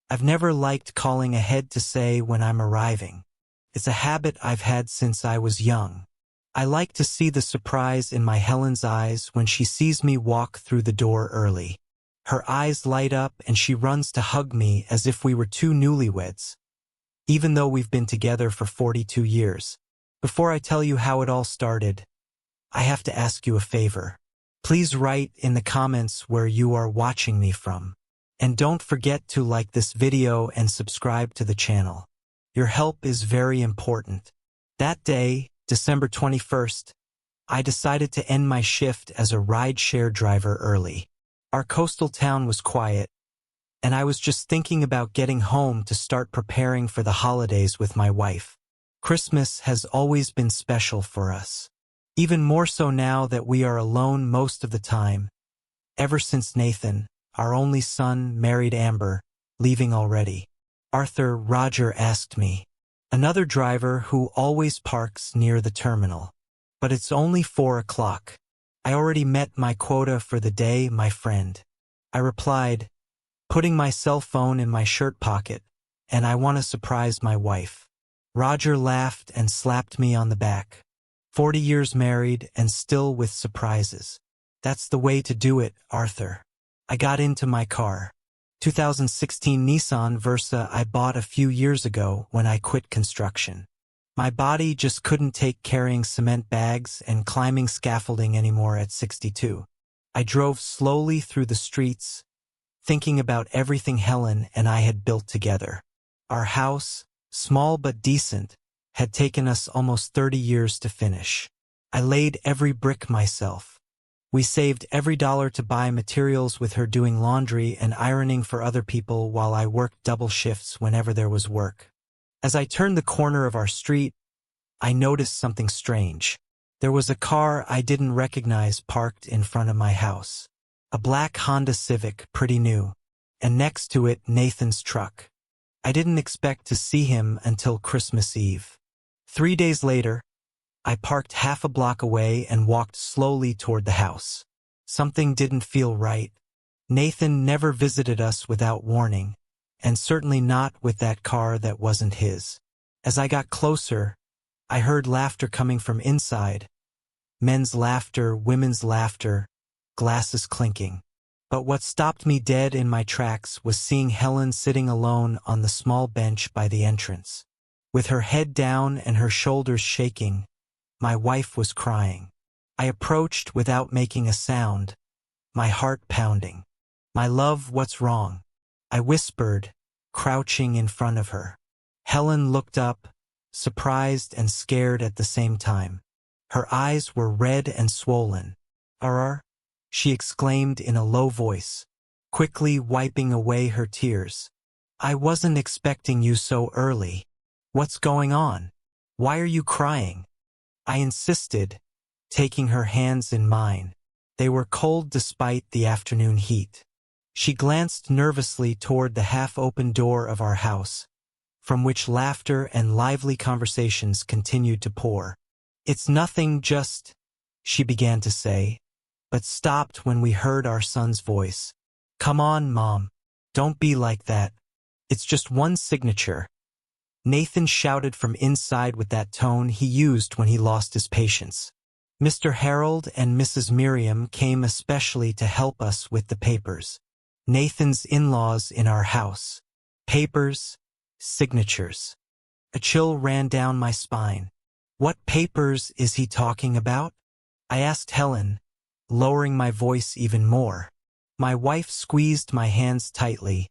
I've never liked calling ahead to say when I'm arriving. It's a habit I've had since I was young. I like to see the surprise in my Helen's eyes when she sees me walk through the door early. Her eyes light up and she runs to hug me as if we were two newlyweds, even though we've been together for 42 years. Before I tell you how it all started, I have to ask you a favor. Please write in the comments where you are watching me from. And don't forget to like this video and subscribe to the channel. Your help is very important. That day, December 21st, I decided to end my shift as a rideshare driver early. Our coastal town was quiet, and I was just thinking about getting home to start preparing for the holidays with my wife. Christmas has always been special for us. Even more so now that we are alone most of the time, ever since Nathan, our only son, married Amber, leaving already. Arthur Roger asked me, another driver who always parks near the terminal. But it's only 4 o'clock. I already met my quota for the day, my friend. I replied, putting my cell phone in my shirt pocket, and I want to surprise my wife. Roger laughed and slapped me on the back. 40 years married and still with surprises. That's the way to do it, Arthur. I got into my car. 2016 Nissan Versa I bought a few years ago when I quit construction. My body just couldn't take carrying cement bags and climbing scaffolding anymore at 62. I drove slowly through the streets, thinking about everything Helen and I had built together. Our house, small but decent, had taken us almost 30 years to finish. I laid every brick myself. We saved every dollar to buy materials with her doing laundry and ironing for other people while I worked double shifts whenever there was work. As I turned the corner of our street, I noticed something strange. There was a car I didn't recognize parked in front of my house. A black Honda Civic, pretty new, and next to it Nathan's truck. I didn't expect to see him until Christmas Eve. 3 days later, I parked half a block away and walked slowly toward the house. Something didn't feel right. Nathan never visited us without warning, and certainly not with that car that wasn't his. As I got closer, I heard laughter coming from inside. Men's laughter, women's laughter, glasses clinking. But what stopped me dead in my tracks was seeing Helen sitting alone on the small bench by the entrance. With her head down and her shoulders shaking, my wife was crying. I approached without making a sound, my heart pounding. "My love, what's wrong?" I whispered, crouching in front of her. Helen looked up, surprised and scared at the same time. Her eyes were red and swollen. "Arr," she exclaimed in a low voice, quickly wiping away her tears. "I wasn't expecting you so early. What's going on? Why are you crying?" I insisted, taking her hands in mine. They were cold despite the afternoon heat. She glanced nervously toward the half-open door of our house, from which laughter and lively conversations continued to pour. "It's nothing, just," she began to say, but stopped when we heard our son's voice. "Come on, Mom. Don't be like that. It's just one signature." Nathan shouted from inside with that tone he used when he lost his patience. Mr. Harold and Mrs. Miriam came especially to help us with the papers. Nathan's in-laws in our house. Papers, signatures. A chill ran down my spine. What papers is he talking about? I asked Helen, lowering my voice even more. My wife squeezed my hands tightly,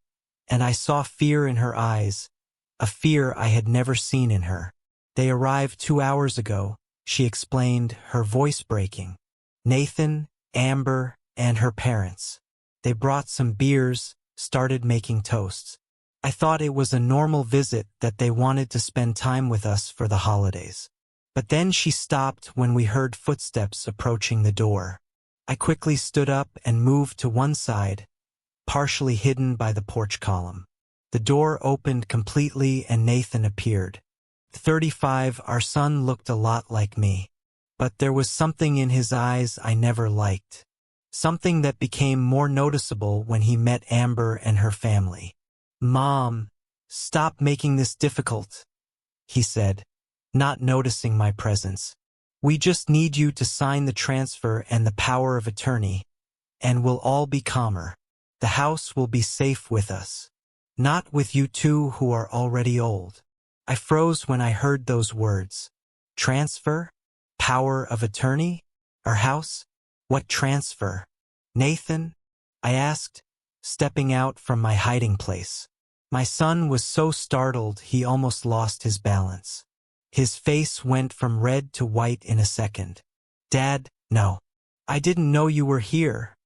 and I saw fear in her eyes, a fear I had never seen in her. "They arrived 2 hours ago," she explained, her voice breaking. "Nathan, Amber, and her parents. They brought some beers, started making toasts. I thought it was a normal visit that they wanted to spend time with us for the holidays. But then she stopped when we heard footsteps approaching the door. I quickly stood up and moved to one side, partially hidden by the porch column. The door opened completely and Nathan appeared. 35, our son looked a lot like me. But there was something in his eyes I never liked. Something that became more noticeable when he met Amber and her family. "Mom, stop making this difficult," he said, not noticing my presence. "We just need you to sign the transfer and the power of attorney, and we'll all be calmer. The house will be safe with us. Not with you two who are already old." I froze when I heard those words. Transfer? Power of attorney? Our house? What transfer? "Nathan?" I asked, stepping out from my hiding place. My son was so startled he almost lost his balance. His face went from red to white in a second. "Dad, no. I didn't know you were here,"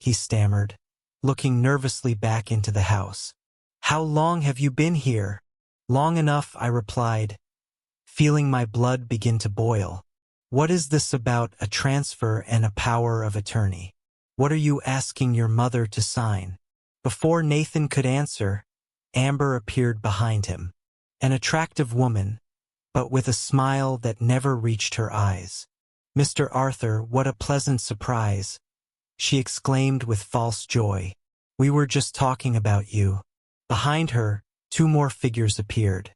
he stammered, looking nervously back into the house. "How long have you been here?" "Long enough," I replied, feeling my blood begin to boil. "What is this about a transfer and a power of attorney? What are you asking your mother to sign?" Before Nathan could answer, Amber appeared behind him. An attractive woman, but with a smile that never reached her eyes. "Mr. Arthur, what a pleasant surprise," she exclaimed with false joy. "We were just talking about you." Behind her, two more figures appeared.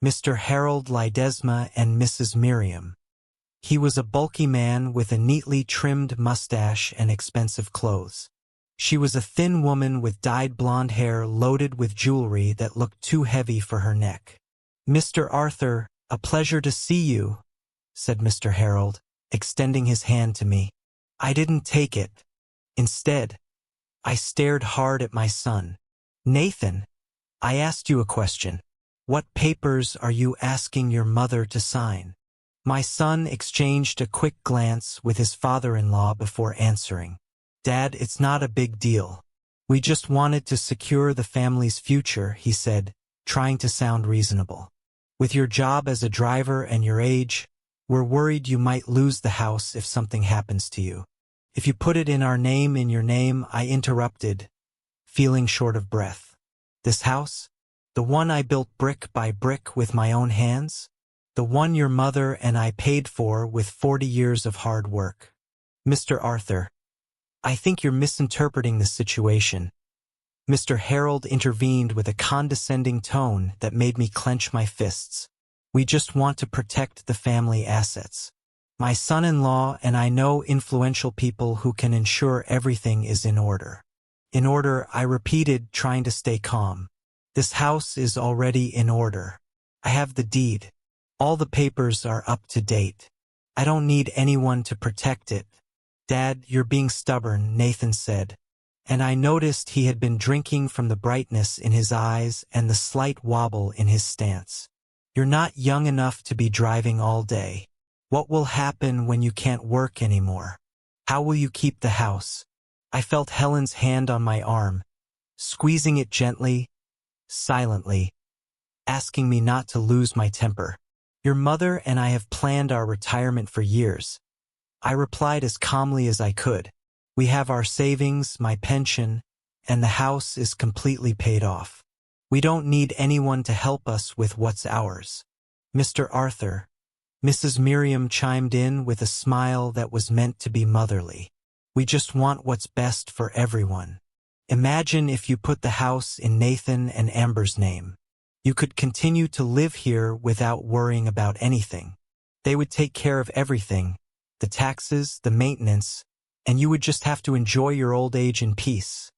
Mr. Harold Ledesma and Mrs. Miriam. He was a bulky man with a neatly trimmed mustache and expensive clothes. She was a thin woman with dyed blonde hair loaded with jewelry that looked too heavy for her neck. "Mr. Arthur, a pleasure to see you," said Mr. Harold, extending his hand to me. I didn't take it. Instead, I stared hard at my son. "Nathan, I asked you a question. What papers are you asking your mother to sign?" My son exchanged a quick glance with his father-in-law before answering. "Dad, it's not a big deal. We just wanted to secure the family's future," he said, trying to sound reasonable. "With your job as a driver and your age, we're worried you might lose the house if something happens to you." "If you put it in our name in your name," I interrupted, feeling short of breath. "This house? The one I built brick by brick with my own hands? The one your mother and I paid for with 40 years of hard work?" "Mr. Arthur, I think you're misinterpreting the situation." Mr. Harold intervened with a condescending tone that made me clench my fists. "We just want to protect the family assets. My son-in-law and I know influential people who can ensure everything is in order." "In order," I repeated, trying to stay calm. "This house is already in order. I have the deed. All the papers are up to date. I don't need anyone to protect it." "Dad, you're being stubborn," Nathan said, and I noticed he had been drinking from the brightness in his eyes and the slight wobble in his stance. "You're not young enough to be driving all day. What will happen when you can't work anymore? How will you keep the house?" I felt Helen's hand on my arm, squeezing it gently, silently, asking me not to lose my temper. "Your mother and I have planned our retirement for years," I replied as calmly as I could. "We have our savings, my pension, and the house is completely paid off. We don't need anyone to help us with what's ours." "Mr. Arthur," Mrs. Miriam chimed in with a smile that was meant to be motherly. "We just want what's best for everyone. Imagine if you put the house in Nathan and Amber's name. You could continue to live here without worrying about anything. They would take care of everything, the taxes, the maintenance, and you would just have to enjoy your old age in peace."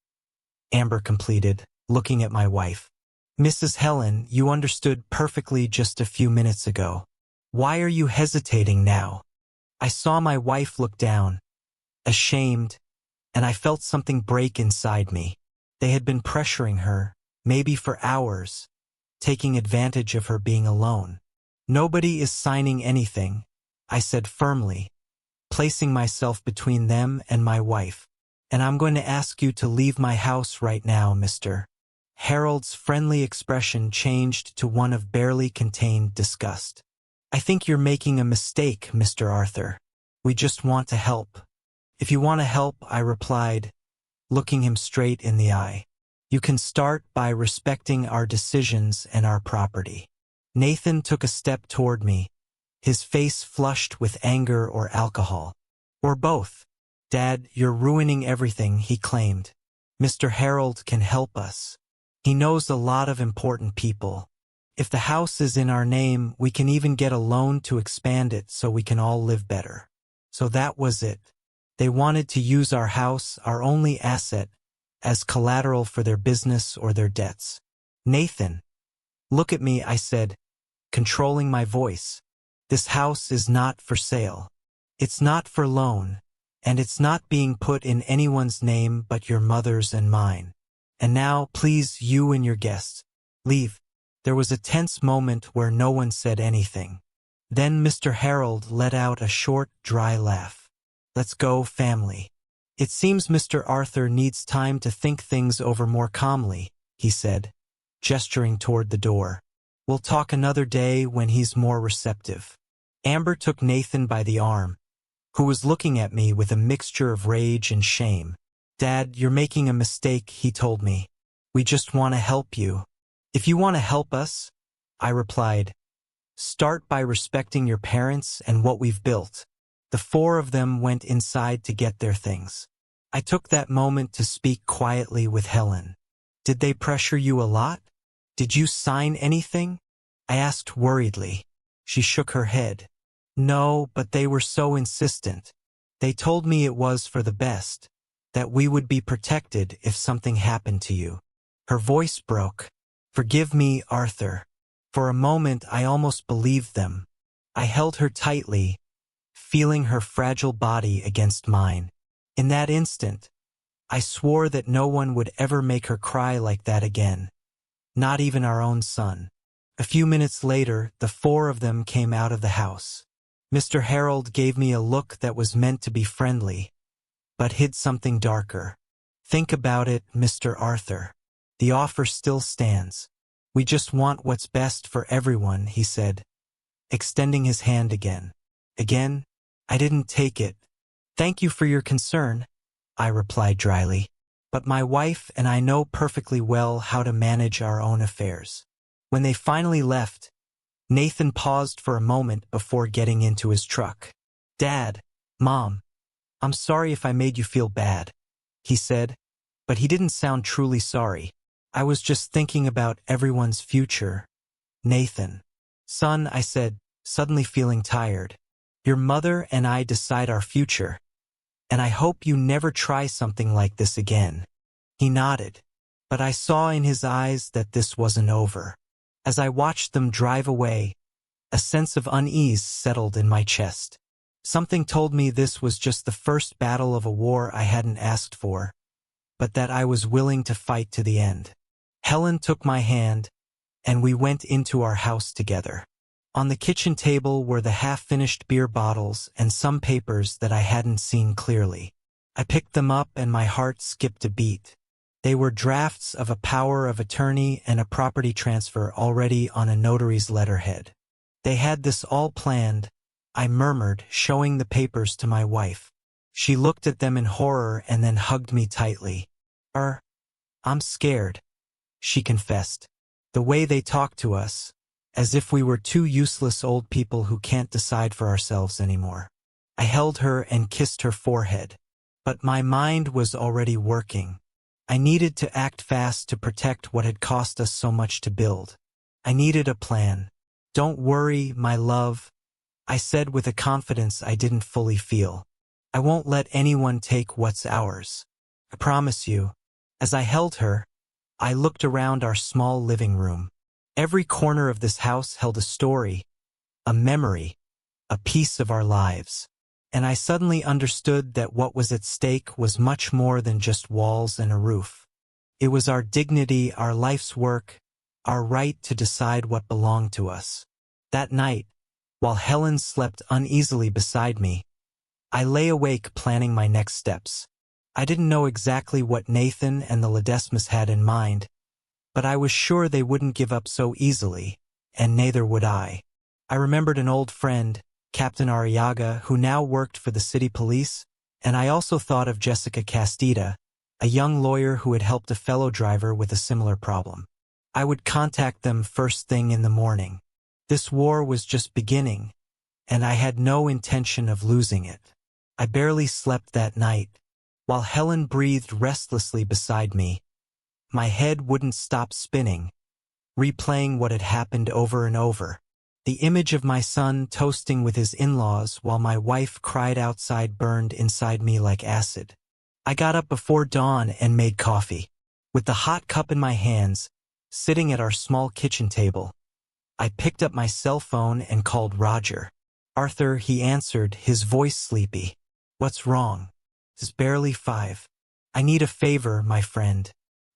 Amber completed, looking at my wife. "Mrs. Helen, you understood perfectly just a few minutes ago. Why are you hesitating now?" I saw my wife look down, ashamed, and I felt something break inside me. They had been pressuring her, maybe for hours, taking advantage of her being alone. "Nobody is signing anything," I said firmly, placing myself between them and my wife. "And I'm going to ask you to leave my house right now, Mr." Harold's friendly expression changed to one of barely contained disgust. "I think you're making a mistake, Mr. Arthur. We just want to help." "If you want to help," I replied, looking him straight in the eye, "you can start by respecting our decisions and our property." Nathan took a step toward me, his face flushed with anger or alcohol. "Or both." "Dad, you're ruining everything," he claimed. "Mr. Harold can help us. He knows a lot of important people. If the house is in our name, we can even get a loan to expand it so we can all live better. So that was it. They wanted to use our house, our only asset, as collateral for their business or their debts. Nathan, look at me, I said, controlling my voice. This house is not for sale. It's not for loan, and it's not being put in anyone's name but your mother's and mine. And now, please, you and your guests, leave. There was a tense moment where no one said anything. Then Mr. Harold let out a short, dry laugh. Let's go, family. It seems Mr. Arthur needs time to think things over more calmly, he said, gesturing toward the door. We'll talk another day when he's more receptive. Amber took Nathan by the arm, who was looking at me with a mixture of rage and shame. Dad, you're making a mistake, he told me. We just want to help you. If you want to help us, I replied, start by respecting your parents and what we've built. The four of them went inside to get their things. I took that moment to speak quietly with Helen. Did they pressure you a lot? Did you sign anything? I asked worriedly. She shook her head. No, but they were so insistent. They told me it was for the best, that we would be protected if something happened to you. Her voice broke. Forgive me, Arthur. For a moment I almost believed them. I held her tightly, feeling her fragile body against mine. In that instant, I swore that no one would ever make her cry like that again. Not even our own son. A few minutes later, the four of them came out of the house. Mr. Harold gave me a look that was meant to be friendly, but hid something darker. Think about it, Mr. Arthur. The offer still stands. We just want what's best for everyone, he said, extending his hand again. Again, I didn't take it. Thank you for your concern, I replied dryly. But my wife and I know perfectly well how to manage our own affairs. When they finally left, Nathan paused for a moment before getting into his truck. Dad, Mom, I'm sorry if I made you feel bad, he said, but he didn't sound truly sorry. I was just thinking about everyone's future. Nathan. Son, I said, suddenly feeling tired. Your mother and I decide our future, and I hope you never try something like this again. He nodded, but I saw in his eyes that this wasn't over. As I watched them drive away, a sense of unease settled in my chest. Something told me this was just the first battle of a war I hadn't asked for, but that I was willing to fight to the end. Helen took my hand, and we went into our house together. On the kitchen table were the half-finished beer bottles and some papers that I hadn't seen clearly. I picked them up and my heart skipped a beat. They were drafts of a power of attorney and a property transfer already on a notary's letterhead. They had this all planned, I murmured, showing the papers to my wife. She looked at them in horror and then hugged me tightly. I'm scared, she confessed. The way they talk to us, as if we were two useless old people who can't decide for ourselves anymore. I held her and kissed her forehead. But my mind was already working. I needed to act fast to protect what had cost us so much to build. I needed a plan. Don't worry, my love, I said with a confidence I didn't fully feel. I won't let anyone take what's ours. I promise you. As I held her, I looked around our small living room. Every corner of this house held a story, a memory, a piece of our lives. And I suddenly understood that what was at stake was much more than just walls and a roof. It was our dignity, our life's work, our right to decide what belonged to us. That night, while Helen slept uneasily beside me, I lay awake planning my next steps. I didn't know exactly what Nathan and the Ledesmas had in mind, but I was sure they wouldn't give up so easily, and neither would I. I remembered an old friend, Captain Arriaga, who now worked for the city police, and I also thought of Jessica Castida, a young lawyer who had helped a fellow driver with a similar problem. I would contact them first thing in the morning. This war was just beginning, and I had no intention of losing it. I barely slept that night, while Helen breathed restlessly beside me, My head wouldn't stop spinning, replaying what had happened over and over. The image of my son toasting with his in-laws while my wife cried outside burned inside me like acid. I got up before dawn and made coffee. With the hot cup in my hands, sitting at our small kitchen table, I picked up my cell phone and called Roger. Arthur, he answered, his voice sleepy. What's wrong? It's barely 5. I need a favor, my friend.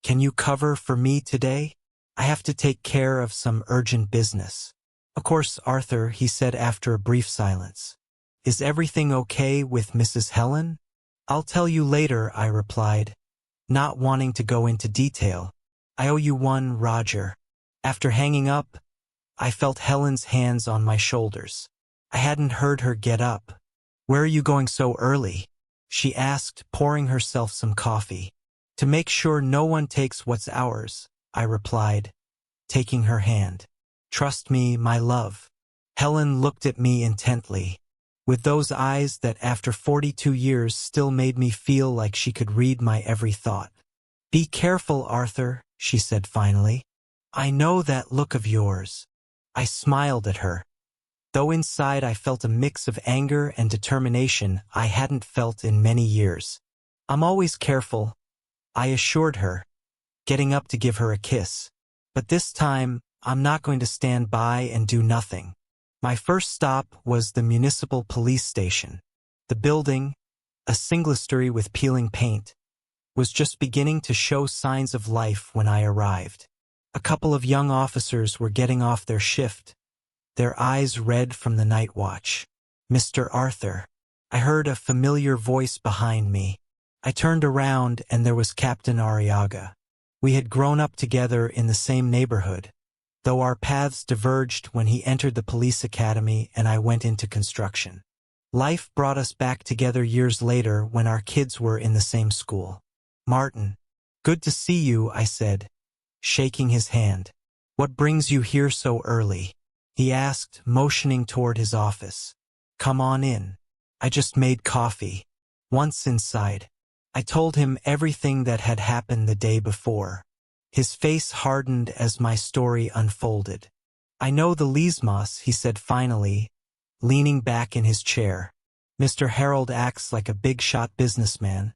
Can you cover for me today? I have to take care of some urgent business. Of course, Arthur, he said after a brief silence. Is everything okay with Mrs. Helen? I'll tell you later, I replied, not wanting to go into detail. I owe you one, Roger. After hanging up, I felt Helen's hands on my shoulders. I hadn't heard her get up. Where are you going so early? She asked, pouring herself some coffee. To make sure no one takes what's ours, I replied, taking her hand. Trust me, my love. Helen looked at me intently, with those eyes that after 42 years still made me feel like she could read my every thought. Be careful, Arthur, she said finally. I know that look of yours. I smiled at her, though inside I felt a mix of anger and determination I hadn't felt in many years. I'm always careful, I assured her, getting up to give her a kiss. But this time, I'm not going to stand by and do nothing. My first stop was the municipal police station. The building, a single-story with peeling paint, was just beginning to show signs of life when I arrived. A couple of young officers were getting off their shift, their eyes red from the night watch. Mr. Arthur. I heard a familiar voice behind me. I turned around and there was Captain Arriaga. We had grown up together in the same neighborhood, though our paths diverged when he entered the police academy and I went into construction. Life brought us back together years later when our kids were in the same school. Martin. Good to see you, I said, shaking his hand. What brings you here so early? He asked, motioning toward his office. Come on in. I just made coffee. Once inside, I told him everything that had happened the day before. His face hardened as my story unfolded. I know the Lismas, he said finally, leaning back in his chair. Mr. Harold acts like a big-shot businessman,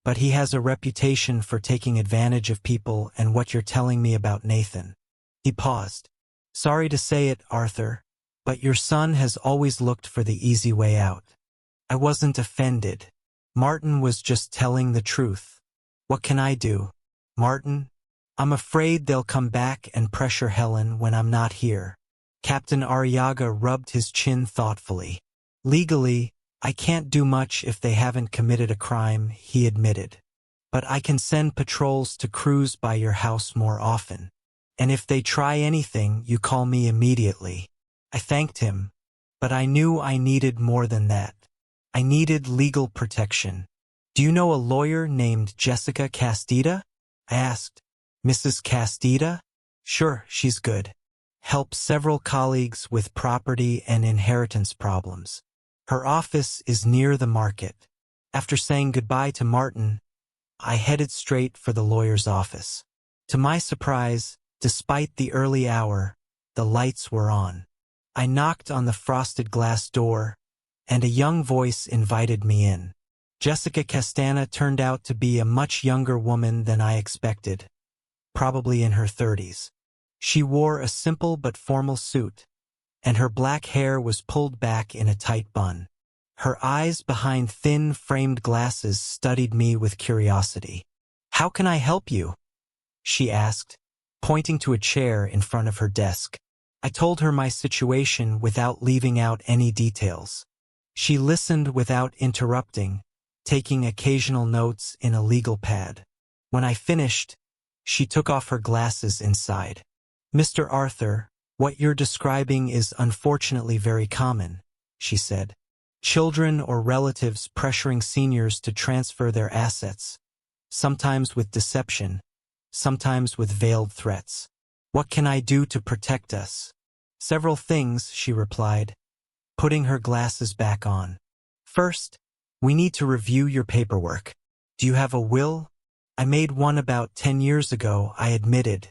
but he has a reputation for taking advantage of people and what you're telling me about Nathan. He paused. Sorry to say it, Arthur, but your son has always looked for the easy way out. I wasn't offended. Martin was just telling the truth. What can I do? Martin? I'm afraid they'll come back and pressure Helen when I'm not here. Captain Arriaga rubbed his chin thoughtfully. Legally, I can't do much if they haven't committed a crime, he admitted. But I can send patrols to cruise by your house more often. And if they try anything, you call me immediately. I thanked him, but I knew I needed more than that. I needed legal protection. Do you know a lawyer named Jessica Castida? I asked. Mrs. Castida? Sure, she's good. Helps several colleagues with property and inheritance problems. Her office is near the market. After saying goodbye to Martin, I headed straight for the lawyer's office. To my surprise, despite the early hour, the lights were on. I knocked on the frosted glass door, and a young voice invited me in. Jessica Castana turned out to be a much younger woman than I expected, probably in her 30s. She wore a simple but formal suit, and her black hair was pulled back in a tight bun. Her eyes behind thin framed glasses studied me with curiosity. How can I help you? She asked, pointing to a chair in front of her desk. I told her my situation without leaving out any details. She listened without interrupting, taking occasional notes in a legal pad. When I finished, she took off her glasses inside. Mr. Arthur, what you're describing is unfortunately very common, she said. Children or relatives pressuring seniors to transfer their assets, sometimes with deception, sometimes with veiled threats. What can I do to protect us? Several things, she replied, putting her glasses back on. First, we need to review your paperwork. Do you have a will? I made one about 10 years ago, I admitted.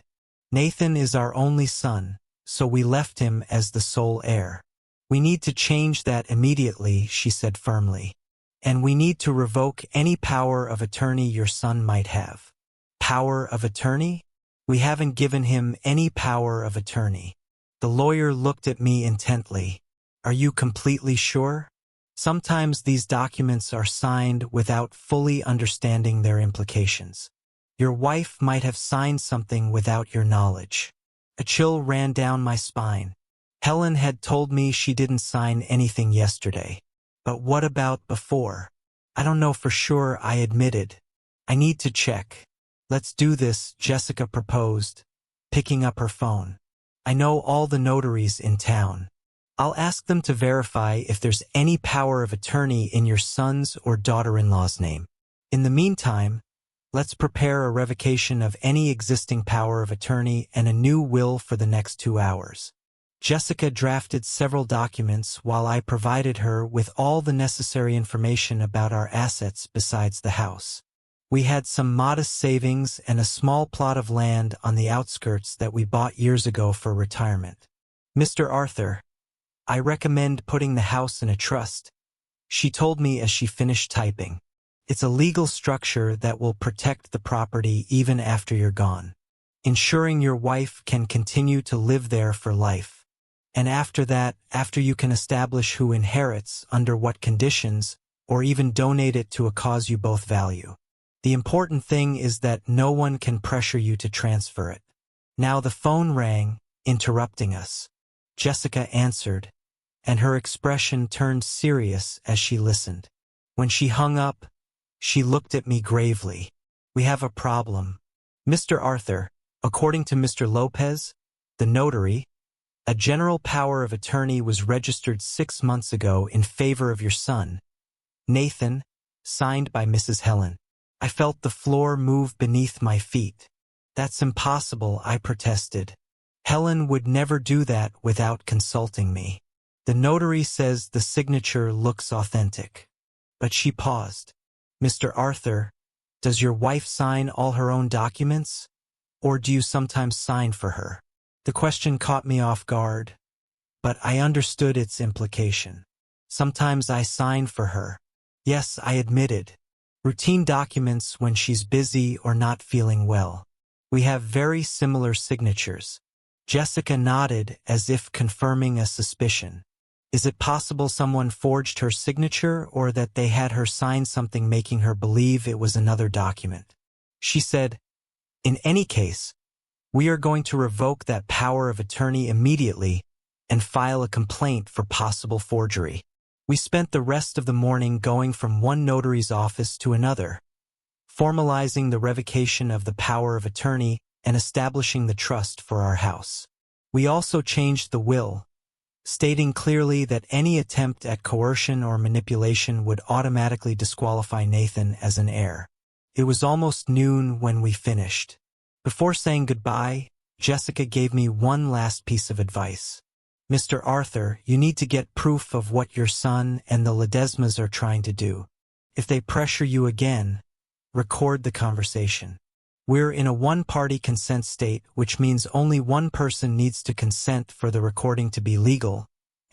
Nathan is our only son, so we left him as the sole heir. We need to change that immediately, she said firmly. And we need to revoke any power of attorney your son might have. Power of attorney? We haven't given him any power of attorney. The lawyer looked at me intently. Are you completely sure? Sometimes these documents are signed without fully understanding their implications. Your wife might have signed something without your knowledge. A chill ran down my spine. Helen had told me she didn't sign anything yesterday. But what about before? I don't know for sure, I admitted. I need to check. Let's do this, Jessica proposed, picking up her phone. I know all the notaries in town. I'll ask them to verify if there's any power of attorney in your son's or daughter-in-law's name. In the meantime, let's prepare a revocation of any existing power of attorney and a new will for the next 2 hours. Jessica drafted several documents while I provided her with all the necessary information about our assets besides the house. We had some modest savings and a small plot of land on the outskirts that we bought years ago for retirement. Mr. Arthur, I recommend putting the house in a trust, she told me as she finished typing. It's a legal structure that will protect the property even after you're gone, ensuring your wife can continue to live there for life. And after that, after you can establish who inherits, under what conditions, or even donate it to a cause you both value. The important thing is that no one can pressure you to transfer it. Now the phone rang, interrupting us. Jessica answered, and her expression turned serious as she listened. When she hung up, she looked at me gravely. We have a problem. Mr. Arthur, according to Mr. Lopez, the notary, a general power of attorney was registered 6 months ago in favor of your son, Nathan, signed by Mrs. Helen. I felt the floor move beneath my feet. That's impossible, I protested. Helen would never do that without consulting me. The notary says the signature looks authentic. But she paused. Mr. Arthur, does your wife sign all her own documents? Or do you sometimes sign for her? The question caught me off guard, but I understood its implication. Sometimes I sign for her. Yes, I admitted. Routine documents when she's busy or not feeling well. We have very similar signatures. Jessica nodded as if confirming a suspicion. Is it possible someone forged her signature or that they had her sign something making her believe it was another document? She said, in any case, we are going to revoke that power of attorney immediately and file a complaint for possible forgery. We spent the rest of the morning going from one notary's office to another, formalizing the revocation of the power of attorney and establishing the trust for our house. We also changed the will, stating clearly that any attempt at coercion or manipulation would automatically disqualify Nathan as an heir. It was almost noon when we finished. Before saying goodbye, Jessica gave me one last piece of advice. Mr. Arthur, you need to get proof of what your son and the Ledesmas are trying to do. If they pressure you again, record the conversation. We're in a one-party consent state, which means only one person needs to consent for the recording to be legal,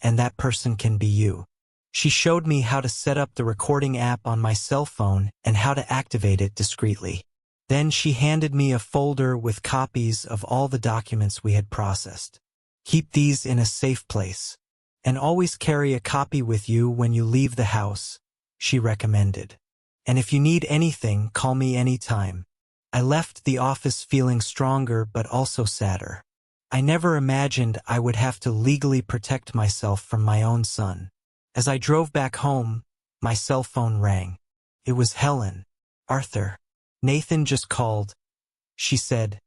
and that person can be you. She showed me how to set up the recording app on my cell phone and how to activate it discreetly. Then she handed me a folder with copies of all the documents we had processed. Keep these in a safe place, and always carry a copy with you when you leave the house, she recommended. And if you need anything, call me anytime. I left the office feeling stronger but also sadder. I never imagined I would have to legally protect myself from my own son. As I drove back home, my cell phone rang. It was Helen. Arthur. Nathan just called, she said,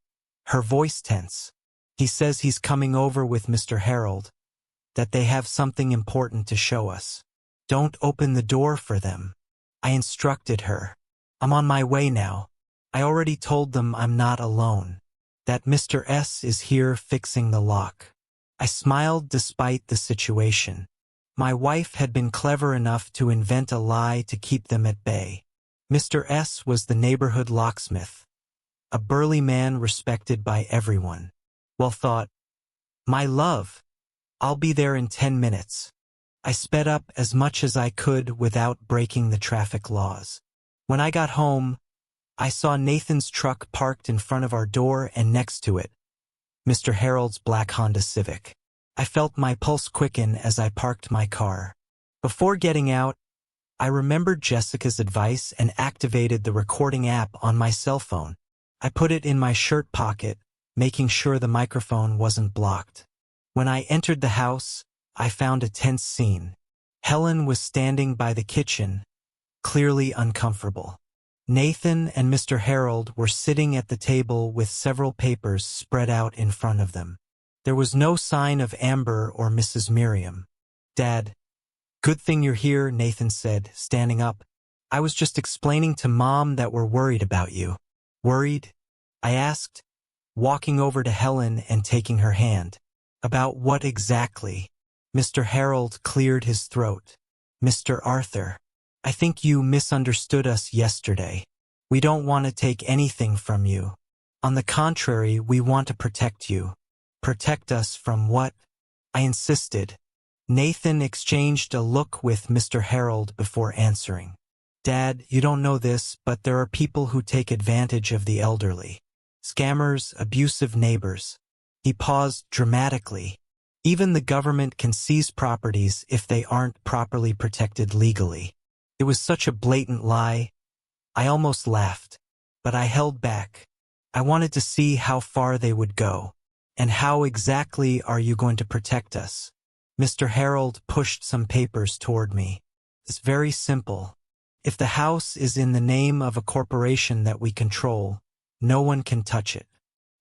her voice tense. He says he's coming over with Mr. Harold, that they have something important to show us. Don't open the door for them. I instructed her. I'm on my way now. I already told them I'm not alone, that Mr. S is here fixing the lock. I smiled despite the situation. My wife had been clever enough to invent a lie to keep them at bay. Mr. S was the neighborhood locksmith, a burly man respected by everyone. Well thought, "My love, I'll be there in 10 minutes." I sped up as much as I could without breaking the traffic laws. When I got home, I saw Nathan's truck parked in front of our door and next to it, Mr. Harold's black Honda Civic. I felt my pulse quicken as I parked my car. Before getting out, I remembered Jessica's advice and activated the recording app on my cell phone. I put it in my shirt pocket, making sure the microphone wasn't blocked. When I entered the house, I found a tense scene. Helen was standing by the kitchen, clearly uncomfortable. Nathan and Mr. Harold were sitting at the table with several papers spread out in front of them. There was no sign of Amber or Mrs. Miriam. "Dad, good thing you're here," Nathan said, standing up. "I was just explaining to Mom that we're worried about you." "Worried?" I asked, walking over to Helen and taking her hand. "About what exactly?" Mr. Harold cleared his throat. "Mr. Arthur, I think you misunderstood us yesterday. We don't want to take anything from you. On the contrary, we want to protect you." "Protect us from what?" I insisted. Nathan exchanged a look with Mr. Harold before answering. "Dad, you don't know this, but there are people who take advantage of the elderly. Scammers, abusive neighbors." He paused dramatically. "Even the government can seize properties if they aren't properly protected legally." It was such a blatant lie. I almost laughed, but I held back. I wanted to see how far they would go. "And how exactly are you going to protect us?" Mr. Harold pushed some papers toward me. "It's very simple. If the house is in the name of a corporation that we control, no one can touch it.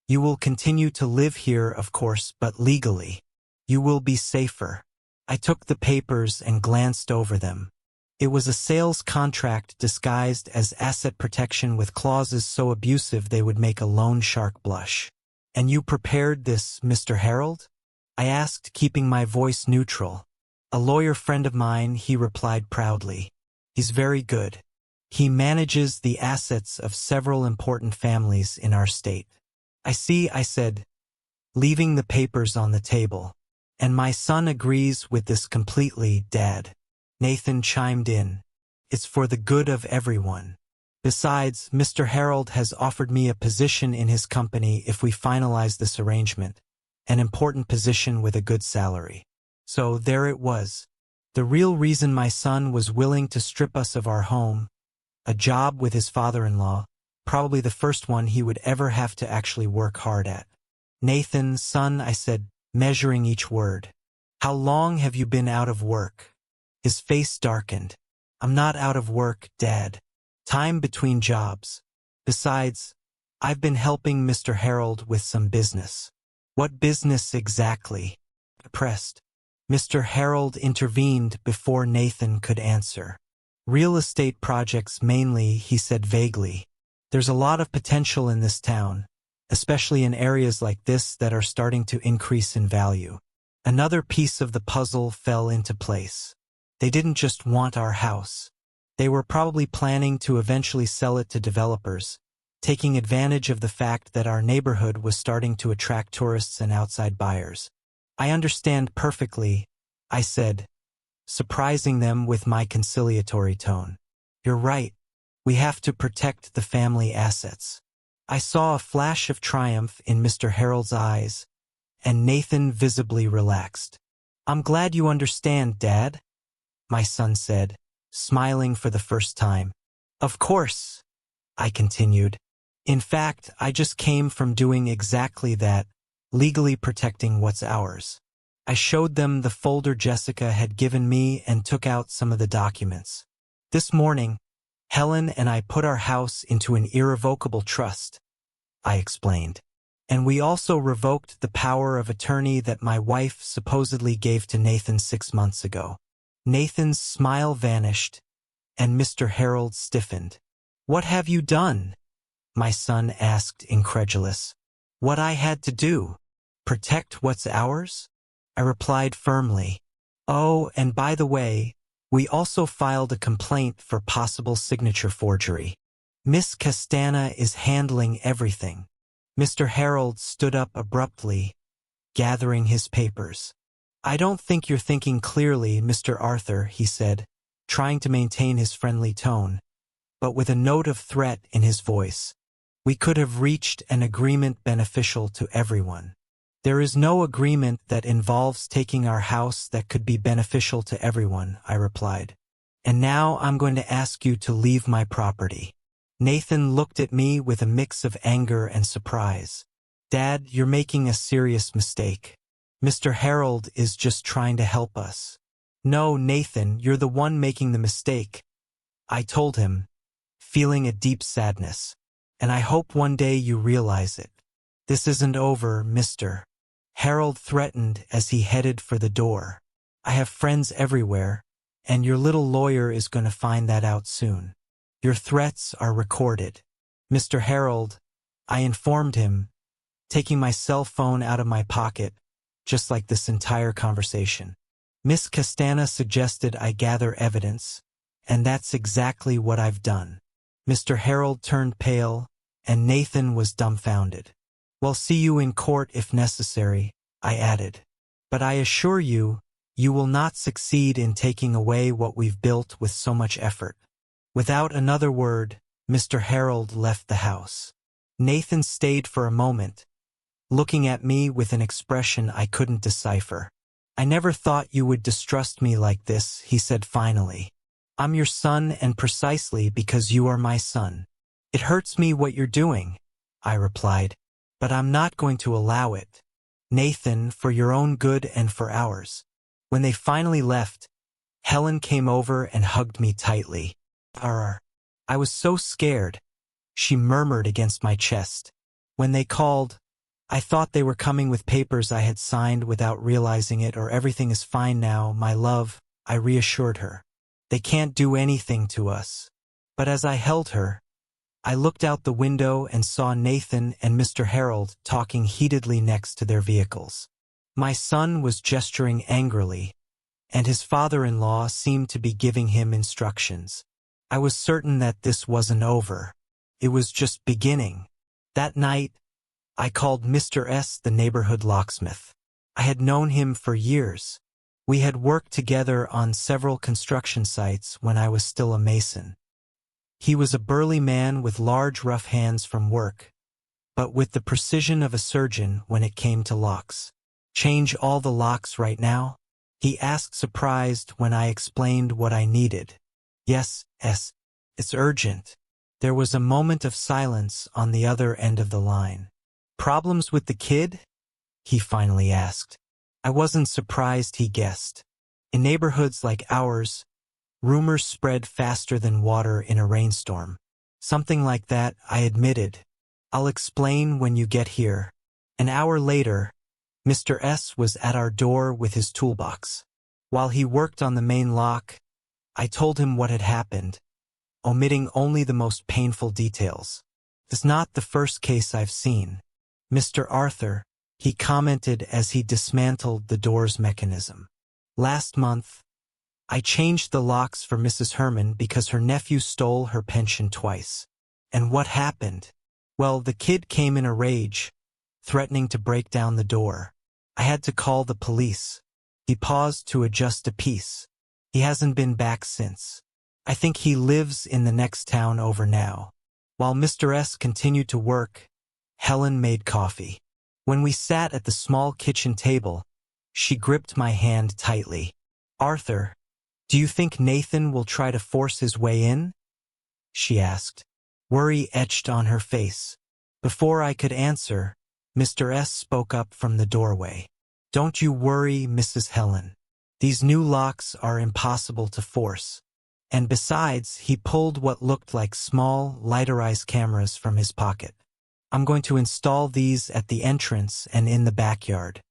You will continue to live here, of course, but legally. You will be safer." I took the papers and glanced over them. It was a sales contract disguised as asset protection with clauses so abusive they would make a loan shark blush. "And you prepared this, Mr. Harold?" I asked, keeping my voice neutral. "A lawyer friend of mine," he replied proudly. "He's very good. He manages the assets of several important families in our state." "I see," I said, leaving the papers on the table. "And my son agrees with this completely, Dad." Nathan chimed in. "It's for the good of everyone. Besides, Mr. Harold has offered me a position in his company if we finalize this arrangement, an important position with a good salary." So there it was. The real reason my son was willing to strip us of our home, a job with his father-in-law, probably the first one he would ever have to actually work hard at. "Nathan, son," I said, measuring each word, "how long have you been out of work?" His face darkened. "I'm not out of work, Dad. Time between jobs. Besides, I've been helping Mr. Harold with some business." "What business exactly?" I pressed. Mr. Harold intervened before Nathan could answer. "Real estate projects mainly," he said vaguely. "There's a lot of potential in this town, especially in areas like this that are starting to increase in value." Another piece of the puzzle fell into place. They didn't just want our house. They were probably planning to eventually sell it to developers, taking advantage of the fact that our neighborhood was starting to attract tourists and outside buyers. "I understand perfectly," I said, surprising them with my conciliatory tone. "You're right. We have to protect the family assets." I saw a flash of triumph in Mr. Harold's eyes, and Nathan visibly relaxed. "I'm glad you understand, Dad," my son said, smiling for the first time. "Of course," I continued. "In fact, I just came from doing exactly that, legally protecting what's ours." I showed them the folder Jessica had given me and took out some of the documents. "This morning, Helen and I put our house into an irrevocable trust," I explained. "And we also revoked the power of attorney that my wife supposedly gave to Nathan 6 months ago." Nathan's smile vanished, and Mr. Harold stiffened. "What have you done?" my son asked, incredulous. "What I had to do. Protect what's ours?" I replied firmly. "Oh, and by the way, We also filed a complaint for possible signature forgery. Miss Castana is handling everything. Mr. Harold stood up abruptly, gathering his papers. I don't think you're thinking clearly, Mr. Arthur, he said, trying to maintain his friendly tone, but with a note of threat in his voice. We could have reached an agreement beneficial to everyone. There is no agreement that involves taking our house that could be beneficial to everyone, I replied. And now I'm going to ask you to leave my property. Nathan looked at me with a mix of anger and surprise. Dad, you're making a serious mistake. Mr. Harold is just trying to help us. No, Nathan, you're the one making the mistake, I told him, feeling a deep sadness. And I hope one day you realize it. This isn't over, Mr. Harold threatened as he headed for the door. I have friends everywhere, and your little lawyer is going to find that out soon. Your threats are recorded. Mr. Harold, I informed him, taking my cell phone out of my pocket, just like this entire conversation. Miss Castana suggested I gather evidence, and that's exactly what I've done. Mr. Harold turned pale, and Nathan was dumbfounded. Well, see you in court if necessary, I added. But I assure you, you will not succeed in taking away what we've built with so much effort. Without another word, Mr. Harold left the house. Nathan stayed for a moment, looking at me with an expression I couldn't decipher. I never thought you would distrust me like this, he said finally. I'm your son, and precisely because you are my son. It hurts me what you're doing, I replied, but I'm not going to allow it. Nathan, for your own good and for ours. When they finally left, Helen came over and hugged me tightly. I was so scared, she murmured against my chest. When they called, I thought they were coming with papers I had signed without realizing it, or everything is fine now, my love, I reassured her. They can't do anything to us. But as I held her, I looked out the window and saw Nathan and Mr. Harold talking heatedly next to their vehicles. My son was gesturing angrily, and his father-in-law seemed to be giving him instructions. I was certain that this wasn't over. It was just beginning. That night, I called Mr. S., the neighborhood locksmith. I had known him for years. We had worked together on several construction sites when I was still a mason. He was a burly man with large rough hands from work, but with the precision of a surgeon when it came to locks. Change all the locks right now? He asked, surprised when I explained what I needed. Yes, it's urgent. There was a moment of silence on the other end of the line. Problems with the kid? He finally asked. I wasn't surprised he guessed. In neighborhoods like ours, rumors spread faster than water in a rainstorm. Something like that, I admitted. I'll explain when you get here. An hour later, Mr. S. was at our door with his toolbox. While he worked on the main lock, I told him what had happened, omitting only the most painful details. It's not the first case I've seen. Mr. Arthur, he commented as he dismantled the door's mechanism. Last month, I changed the locks for Mrs. Herman because her nephew stole her pension twice. And what happened? Well, the kid came in a rage, threatening to break down the door. I had to call the police. He paused to adjust a piece. He hasn't been back since. I think he lives in the next town over now. While Mr. S. continued to work, Helen made coffee. When we sat at the small kitchen table, she gripped my hand tightly. Arthur, do you think Nathan will try to force his way in? She asked. Worry etched on her face. Before I could answer, Mr. S. spoke up from the doorway. Don't you worry, Mrs. Helen. These new locks are impossible to force. And besides, he pulled what looked like small, lighter-eyes cameras from his pocket. I'm going to install these at the entrance and in the backyard.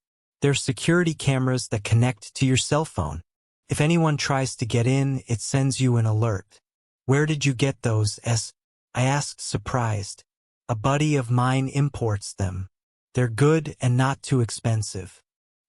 They're security cameras that connect to your cell phone. If anyone tries to get in, it sends you an alert. Where did you get those, S? I asked, surprised. A buddy of mine imports them. They're good and not too expensive.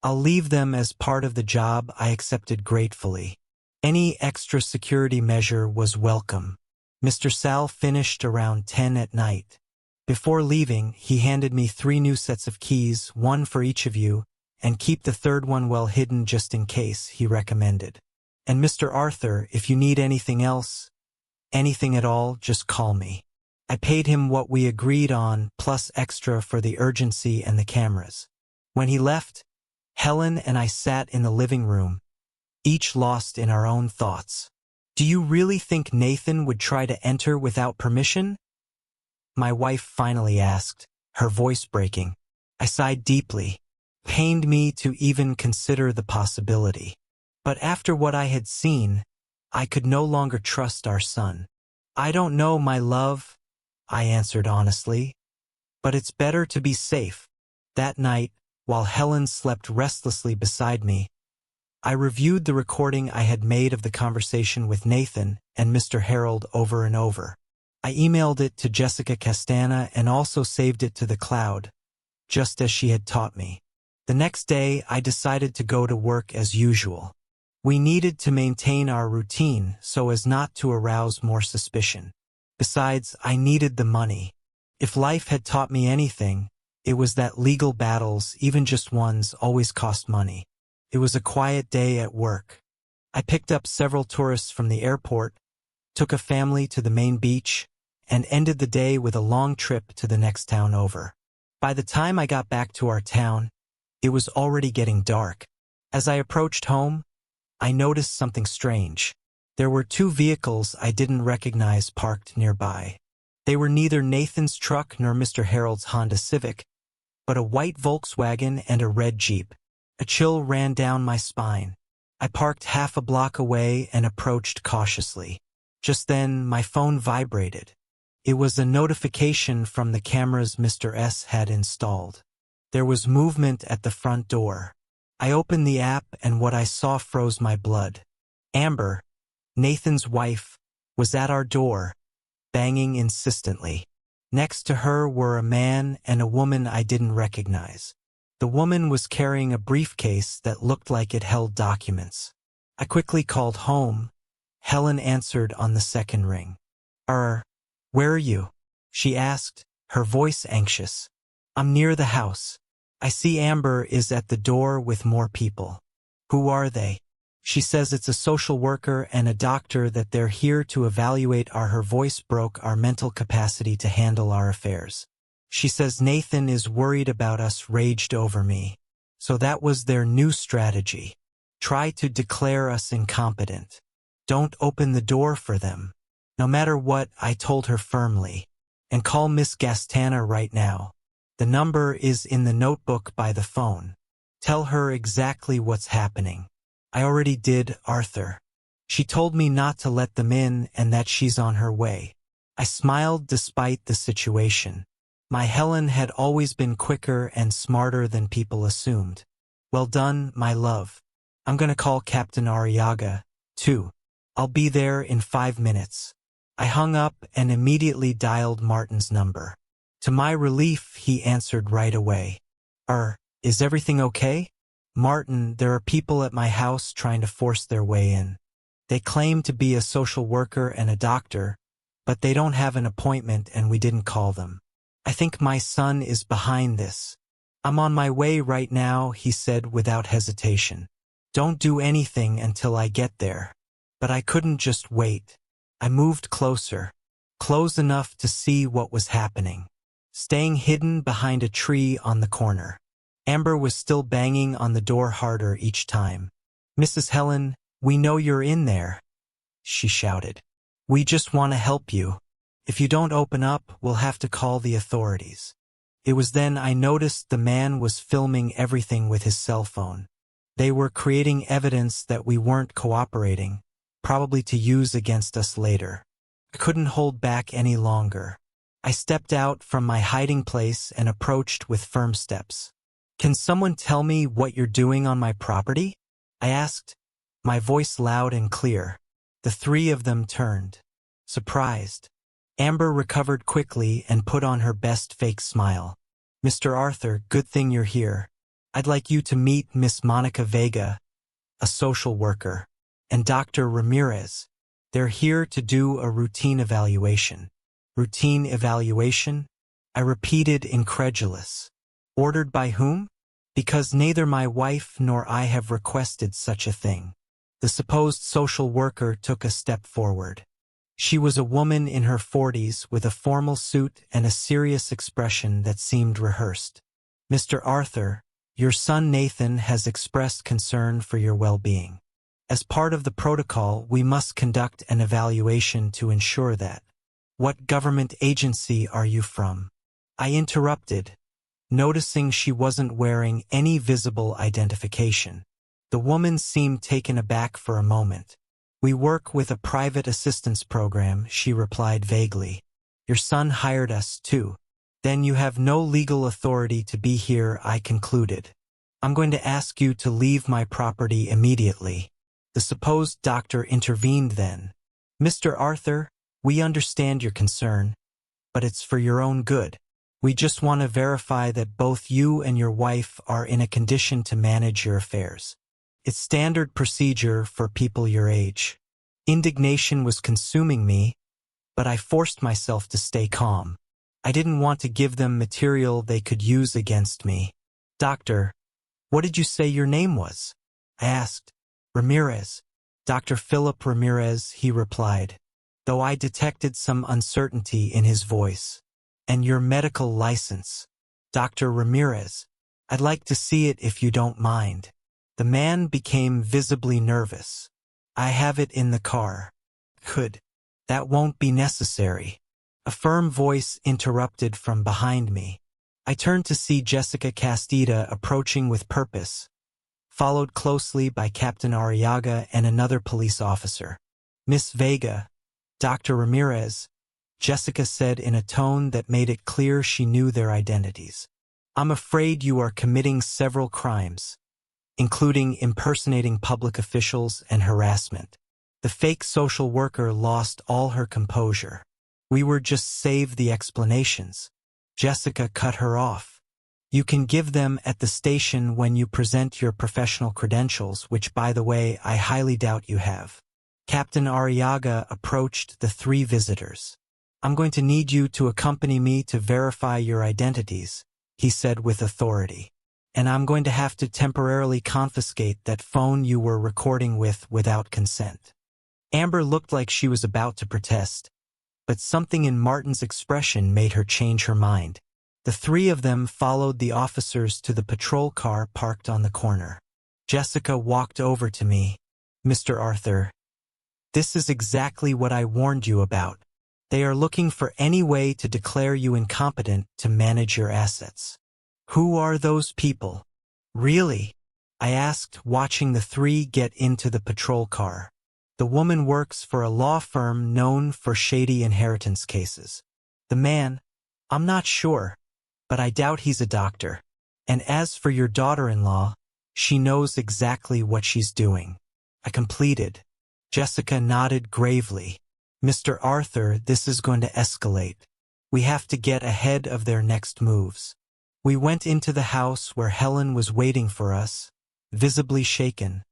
I'll leave them as part of the job, I accepted gratefully. Any extra security measure was welcome. Mr. Sal finished around 10 at night. Before leaving, he handed me 3 new sets of keys, one for each of you, and keep the third one well hidden just in case, he recommended. And Mr. Arthur, if you need anything else, anything at all, just call me. I paid him what we agreed on, plus extra for the urgency and the cameras. When he left, Helen and I sat in the living room, each lost in our own thoughts. Do you really think Nathan would try to enter without permission? My wife finally asked, her voice breaking. I sighed deeply. Pained me to even consider the possibility. But after what I had seen, I could no longer trust our son. I don't know, my love, I answered honestly. But it's better to be safe. That night, while Helen slept restlessly beside me, I reviewed the recording I had made of the conversation with Nathan and Mr. Harold over and over. I emailed it to Jessica Castana and also saved it to the cloud, just as she had taught me. The next day, I decided to go to work as usual. We needed to maintain our routine so as not to arouse more suspicion. Besides, I needed the money. If life had taught me anything, it was that legal battles, even just ones, always cost money. It was a quiet day at work. I picked up several tourists from the airport, took a family to the main beach, and ended the day with a long trip to the next town over. By the time I got back to our town, it was already getting dark. As I approached home, I noticed something strange. There were 2 vehicles I didn't recognize parked nearby. They were neither Nathan's truck nor Mr. Harold's Honda Civic, but a white Volkswagen and a red Jeep. A chill ran down my spine. I parked half a block away and approached cautiously. Just then, my phone vibrated. It was a notification from the cameras Mr. S had installed. There was movement at the front door. I opened the app and what I saw froze my blood. Amber, Nathan's wife, was at our door, banging insistently. Next to her were a man and a woman I didn't recognize. The woman was carrying a briefcase that looked like it held documents. I quickly called home. Helen answered on the second ring. Where are you? She asked, her voice anxious. I'm near the house. I see Amber is at the door with more people. Who are they? She says it's a social worker and a doctor, that they're here to evaluate her voice broke, our mental capacity to handle our affairs. She says Nathan is worried about us, raged over me. So that was their new strategy. Try to declare us incompetent. Don't open the door for them. No matter what, I told her firmly. And call Miss Castana right now. The number is in the notebook by the phone. Tell her exactly what's happening. I already did, Arthur. She told me not to let them in and that she's on her way. I smiled despite the situation. My Helen had always been quicker and smarter than people assumed. Well done, my love. I'm gonna call Captain Arriaga, too. I'll be there in 5 minutes. I hung up and immediately dialed Martin's number. To my relief, he answered right away. Is everything okay? Martin, there are people at my house trying to force their way in. They claim to be a social worker and a doctor, but they don't have an appointment and we didn't call them. I think my son is behind this. I'm on my way right now, he said without hesitation. Don't do anything until I get there. But I couldn't just wait. I moved closer, close enough to see what was happening, staying hidden behind a tree on the corner. Amber was still banging on the door harder each time. Mrs. Helen, we know you're in there, she shouted. We just want to help you. If you don't open up, we'll have to call the authorities. It was then I noticed the man was filming everything with his cell phone. They were creating evidence that we weren't cooperating, probably to use against us later. I couldn't hold back any longer. I stepped out from my hiding place and approached with firm steps. Can someone tell me what you're doing on my property? I asked, my voice loud and clear. The 3 of them turned, surprised. Amber recovered quickly and put on her best fake smile. Mr. Arthur, good thing you're here. I'd like you to meet Miss Monica Vega, a social worker. and Dr. Ramirez. They're here to do a routine evaluation. Routine evaluation? I repeated, incredulous. Ordered by whom? Because neither my wife nor I have requested such a thing. The supposed social worker took a step forward. She was a woman in her 40s with a formal suit and a serious expression that seemed rehearsed. Mr. Arthur, your son Nathan has expressed concern for your well-being. As part of the protocol, we must conduct an evaluation to ensure that. What government agency are you from? I interrupted, noticing she wasn't wearing any visible identification. The woman seemed taken aback for a moment. We work with a private assistance program, she replied vaguely. Your son hired us too. Then you have no legal authority to be here, I concluded. I'm going to ask you to leave my property immediately. The supposed doctor intervened then. Mr. Arthur, we understand your concern, but it's for your own good. We just want to verify that both you and your wife are in a condition to manage your affairs. It's standard procedure for people your age. Indignation was consuming me, but I forced myself to stay calm. I didn't want to give them material they could use against me. Doctor, what did you say your name was? I asked. Ramirez. Dr. Philip Ramirez, he replied, though I detected some uncertainty in his voice. And your medical license? Dr. Ramirez. I'd like to see it if you don't mind. The man became visibly nervous. I have it in the car. Good. That won't be necessary. A firm voice interrupted from behind me. I turned to see Jessica Castida approaching with purpose, followed closely by Captain Arriaga and another police officer. Miss Vega, Dr. Ramirez, Jessica said in a tone that made it clear she knew their identities. I'm afraid you are committing several crimes, including impersonating public officials and harassment. The fake social worker lost all her composure. We were just saved the explanations. Jessica cut her off. You can give them at the station when you present your professional credentials, which, by the way, I highly doubt you have. Captain Arriaga approached the three visitors. I'm going to need you to accompany me to verify your identities, he said with authority. And I'm going to have to temporarily confiscate that phone you were recording with without consent. Amber looked like she was about to protest, but something in Martin's expression made her change her mind. The three of them followed the officers to the patrol car parked on the corner. Jessica walked over to me. Mr. Arthur, this is exactly what I warned you about. They are looking for any way to declare you incompetent to manage your assets. Who are those people? Really? I asked, watching the three get into the patrol car. The woman works for a law firm known for shady inheritance cases. The man, I'm not sure, but I doubt he's a doctor. And as for your daughter-in-law, she knows exactly what she's doing. I completed. Jessica nodded gravely. Mr. Arthur, this is going to escalate. We have to get ahead of their next moves. We went into the house where Helen was waiting for us, visibly shaken,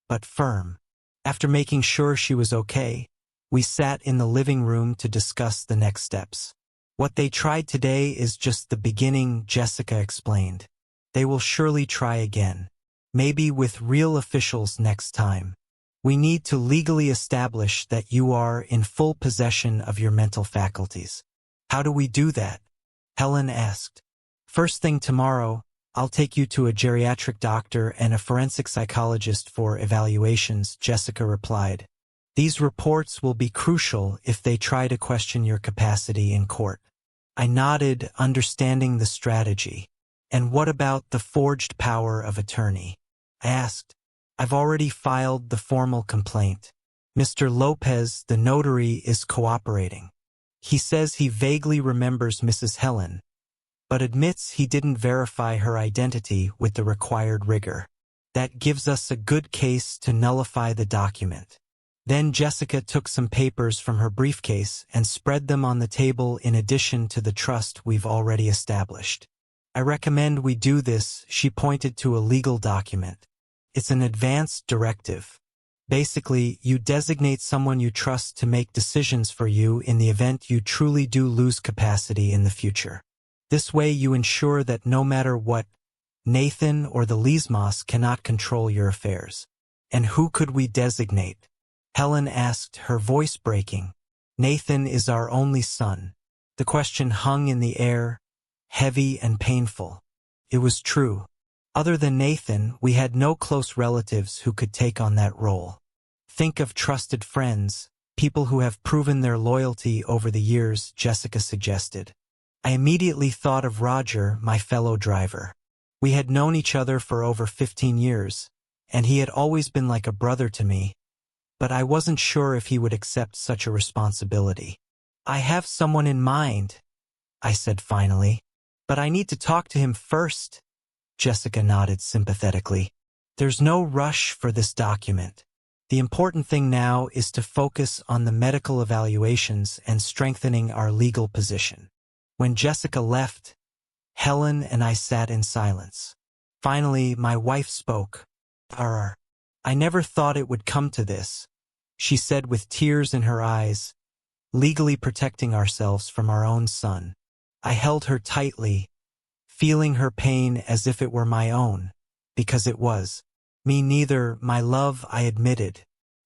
but firm. After making sure she was okay, we sat in the living room to discuss the next steps. What they tried today is just the beginning, Jessica explained. They will surely try again, maybe with real officials next time. We need to legally establish that you are in full possession of your mental faculties. How do we do that? Helen asked. First thing tomorrow, I'll take you to a geriatric doctor and a forensic psychologist for evaluations, Jessica replied. These reports will be crucial if they try to question your capacity in court. I nodded, understanding the strategy. And what about the forged power of attorney? I asked. I've already filed the formal complaint. Mr. Lopez, the notary, is cooperating. He says he vaguely remembers Mrs. Helen, but admits he didn't verify her identity with the required rigor. That gives us a good case to nullify the document. Then Jessica took some papers from her briefcase and spread them on the table in addition to the trust we've already established. I recommend we do this, she pointed to a legal document. It's an advance directive. Basically, you designate someone you trust to make decisions for you in the event you truly do lose capacity in the future. This way you ensure that no matter what, Nathan or the Lismos cannot control your affairs. And who could we designate? Helen asked, her voice breaking. Nathan is our only son. The question hung in the air, heavy and painful. It was true. Other than Nathan, we had no close relatives who could take on that role. Think of trusted friends, people who have proven their loyalty over the years, Jessica suggested. I immediately thought of Roger, my fellow driver. We had known each other for over 15 years, and he had always been like a brother to me, but I wasn't sure if he would accept such a responsibility. I have someone in mind, I said finally, but I need to talk to him first. Jessica nodded sympathetically. There's no rush for this document. The important thing now is to focus on the medical evaluations and strengthening our legal position. When Jessica left, Helen and I sat in silence. Finally, my wife spoke. I never thought it would come to this, she said with tears in her eyes, legally protecting ourselves from our own son. I held her tightly, feeling her pain as if it were my own, because it was. Me neither, my love, I admitted.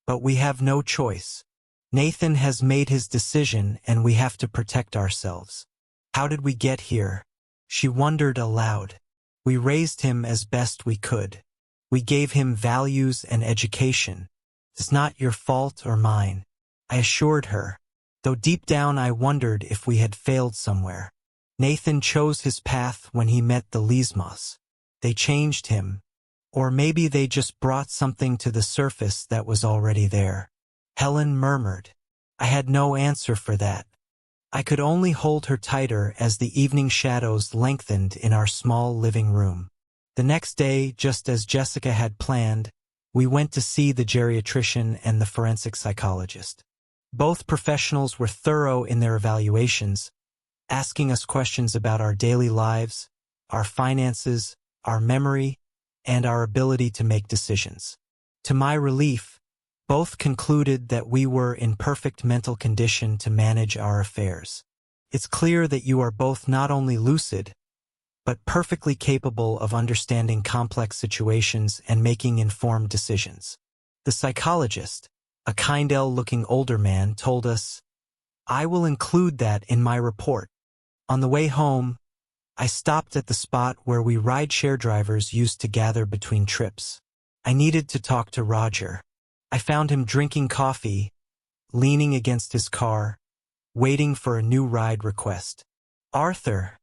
But we have no choice. Nathan has made his decision and we have to protect ourselves. How did we get here? She wondered aloud. We raised him as best we could. We gave him values and education. It's not your fault or mine, I assured her, though deep down I wondered if we had failed somewhere. Nathan chose his path when he met the Lismos. They changed him, or maybe they just brought something to the surface that was already there. Helen murmured. I had no answer for that. I could only hold her tighter as the evening shadows lengthened in our small living room. The next day, just as Jessica had planned, we went to see the geriatrician and the forensic psychologist. Both professionals were thorough in their evaluations, asking us questions about our daily lives, our finances, our memory, and our ability to make decisions. To my relief, both concluded that we were in perfect mental condition to manage our affairs. It's clear that you are both not only lucid, but perfectly capable of understanding complex situations and making informed decisions. The psychologist, a Kindle-looking older man, told us, I will include that in my report. On the way home, I stopped at the spot where we rideshare drivers used to gather between trips. I needed to talk to Roger. I found him drinking coffee, leaning against his car, waiting for a new ride request. Arthur,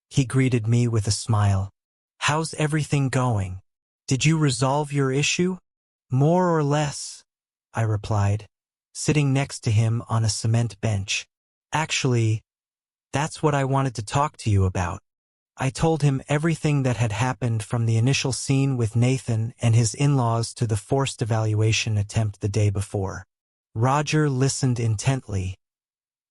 he greeted me with a smile. How's everything going? Did you resolve your issue? More or less, I replied, sitting next to him on a cement bench. Actually, that's what I wanted to talk to you about. I told him everything that had happened from the initial scene with Nathan and his in-laws to the forced evaluation attempt the day before. Roger listened intently,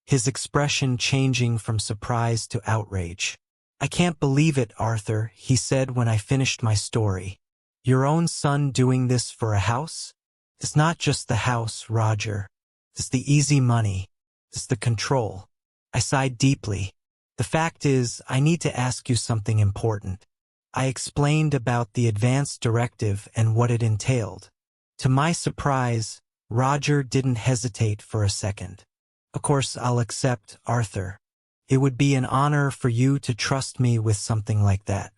his expression changing from surprise to outrage. I can't believe it, Arthur, he said when I finished my story. Your own son doing this for a house? It's not just the house, Roger. It's the easy money. It's the control. I sighed deeply. The fact is, I need to ask you something important. I explained about the advance directive and what it entailed. To my surprise, Roger didn't hesitate for a second. Of course, I'll accept, Arthur. It would be an honor for you to trust me with something like that.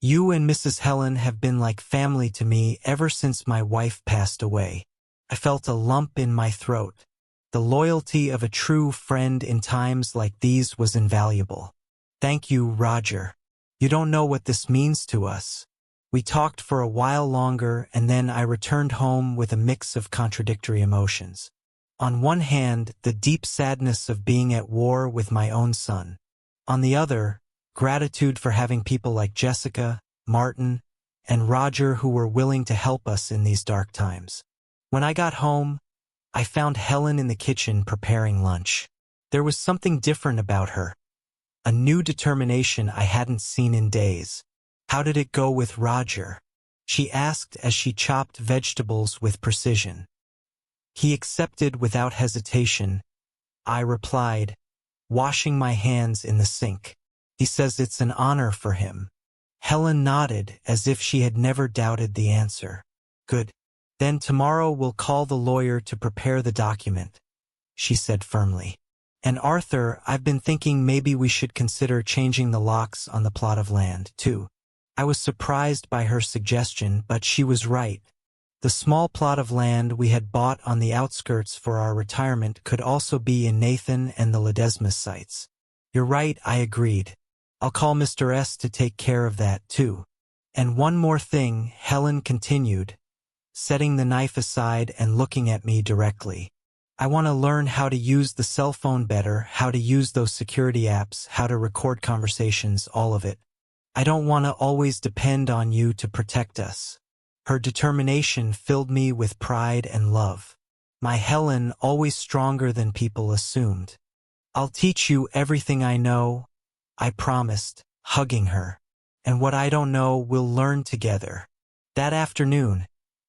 You and Mrs. Helen have been like family to me ever since my wife passed away. I felt a lump in my throat. The loyalty of a true friend in times like these was invaluable. Thank you, Roger. You don't know what this means to us. We talked for a while longer, and then I returned home with a mix of contradictory emotions. On one hand, the deep sadness of being at war with my own son. On the other, gratitude for having people like Jessica, Martin, and Roger who were willing to help us in these dark times. When I got home, I found Helen in the kitchen preparing lunch. There was something different about her, a new determination I hadn't seen in days. How did it go with Roger? She asked as she chopped vegetables with precision. He accepted without hesitation, I replied, washing my hands in the sink. He says it's an honor for him. Helen nodded as if she had never doubted the answer. Good. Then tomorrow we'll call the lawyer to prepare the document, she said firmly. And Arthur, I've been thinking maybe we should consider changing the locks on the plot of land, too. I was surprised by her suggestion, but she was right. The small plot of land we had bought on the outskirts for our retirement could also be in Nathan and the Ledesma sites. You're right, I agreed. I'll call Mr. S to take care of that, too. And one more thing, Helen continued, setting the knife aside and looking at me directly. I want to learn how to use the cell phone better, how to use those security apps, how to record conversations, all of it. I don't want to always depend on you to protect us. Her determination filled me with pride and love. My Helen, always stronger than people assumed. I'll teach you everything I know, I promised, hugging her. And what I don't know, we'll learn together. That afternoon,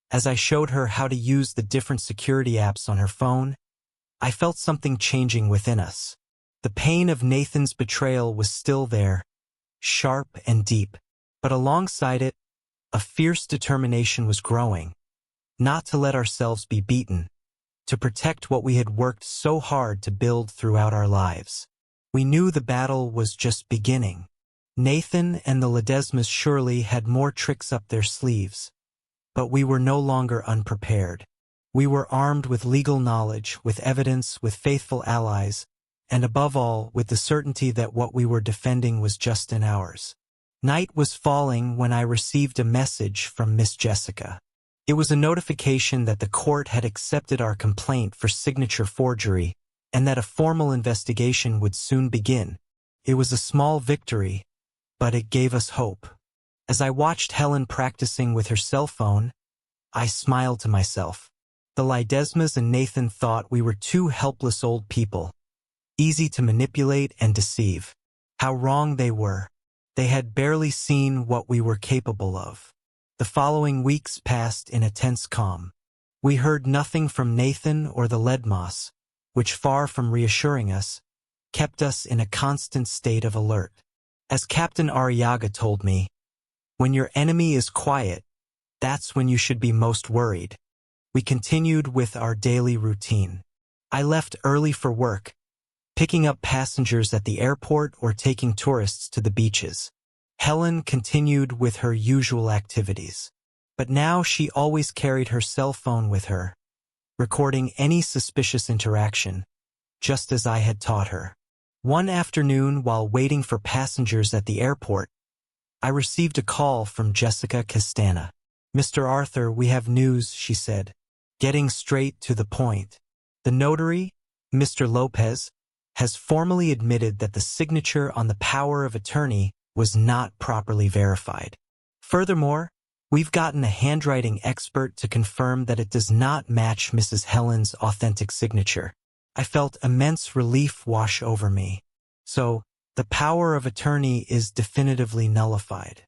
as I showed her how to use the different security apps on her phone, I felt something changing within us. The pain of Nathan's betrayal was still there, sharp and deep, but alongside it, a fierce determination was growing, not to let ourselves be beaten, to protect what we had worked so hard to build throughout our lives. We knew the battle was just beginning. Nathan and the Ledesmas surely had more tricks up their sleeves, but we were no longer unprepared. We were armed with legal knowledge, with evidence, with faithful allies, and above all, with the certainty that what we were defending was just in ours. Night was falling when I received a message from Miss Jessica. It was a notification that the court had accepted our complaint for signature forgery and that a formal investigation would soon begin. It was a small victory, but it gave us hope. As I watched Helen practicing with her cell phone, I smiled to myself. The Ledesmas and Nathan thought we were two helpless old people, easy to manipulate and deceive. How wrong they were. They had barely seen what we were capable of. The following weeks passed in a tense calm. We heard nothing from Nathan or the Ledmas, which, far from reassuring us, kept us in a constant state of alert. As Captain Arriaga told me, when your enemy is quiet, that's when you should be most worried. We continued with our daily routine. I left early for work, picking up passengers at the airport or taking tourists to the beaches. Helen continued with her usual activities, but now she always carried her cell phone with her, recording any suspicious interaction, just as I had taught her. One afternoon, while waiting for passengers at the airport, I received a call from Jessica Castana. Mr. Arthur, we have news, she said, getting straight to the point. The notary, Mr. Lopez, has formally admitted that the signature on the power of attorney was not properly verified. Furthermore, we've gotten a handwriting expert to confirm that it does not match Mrs. Helen's authentic signature. I felt immense relief wash over me. So, the power of attorney is definitively nullified.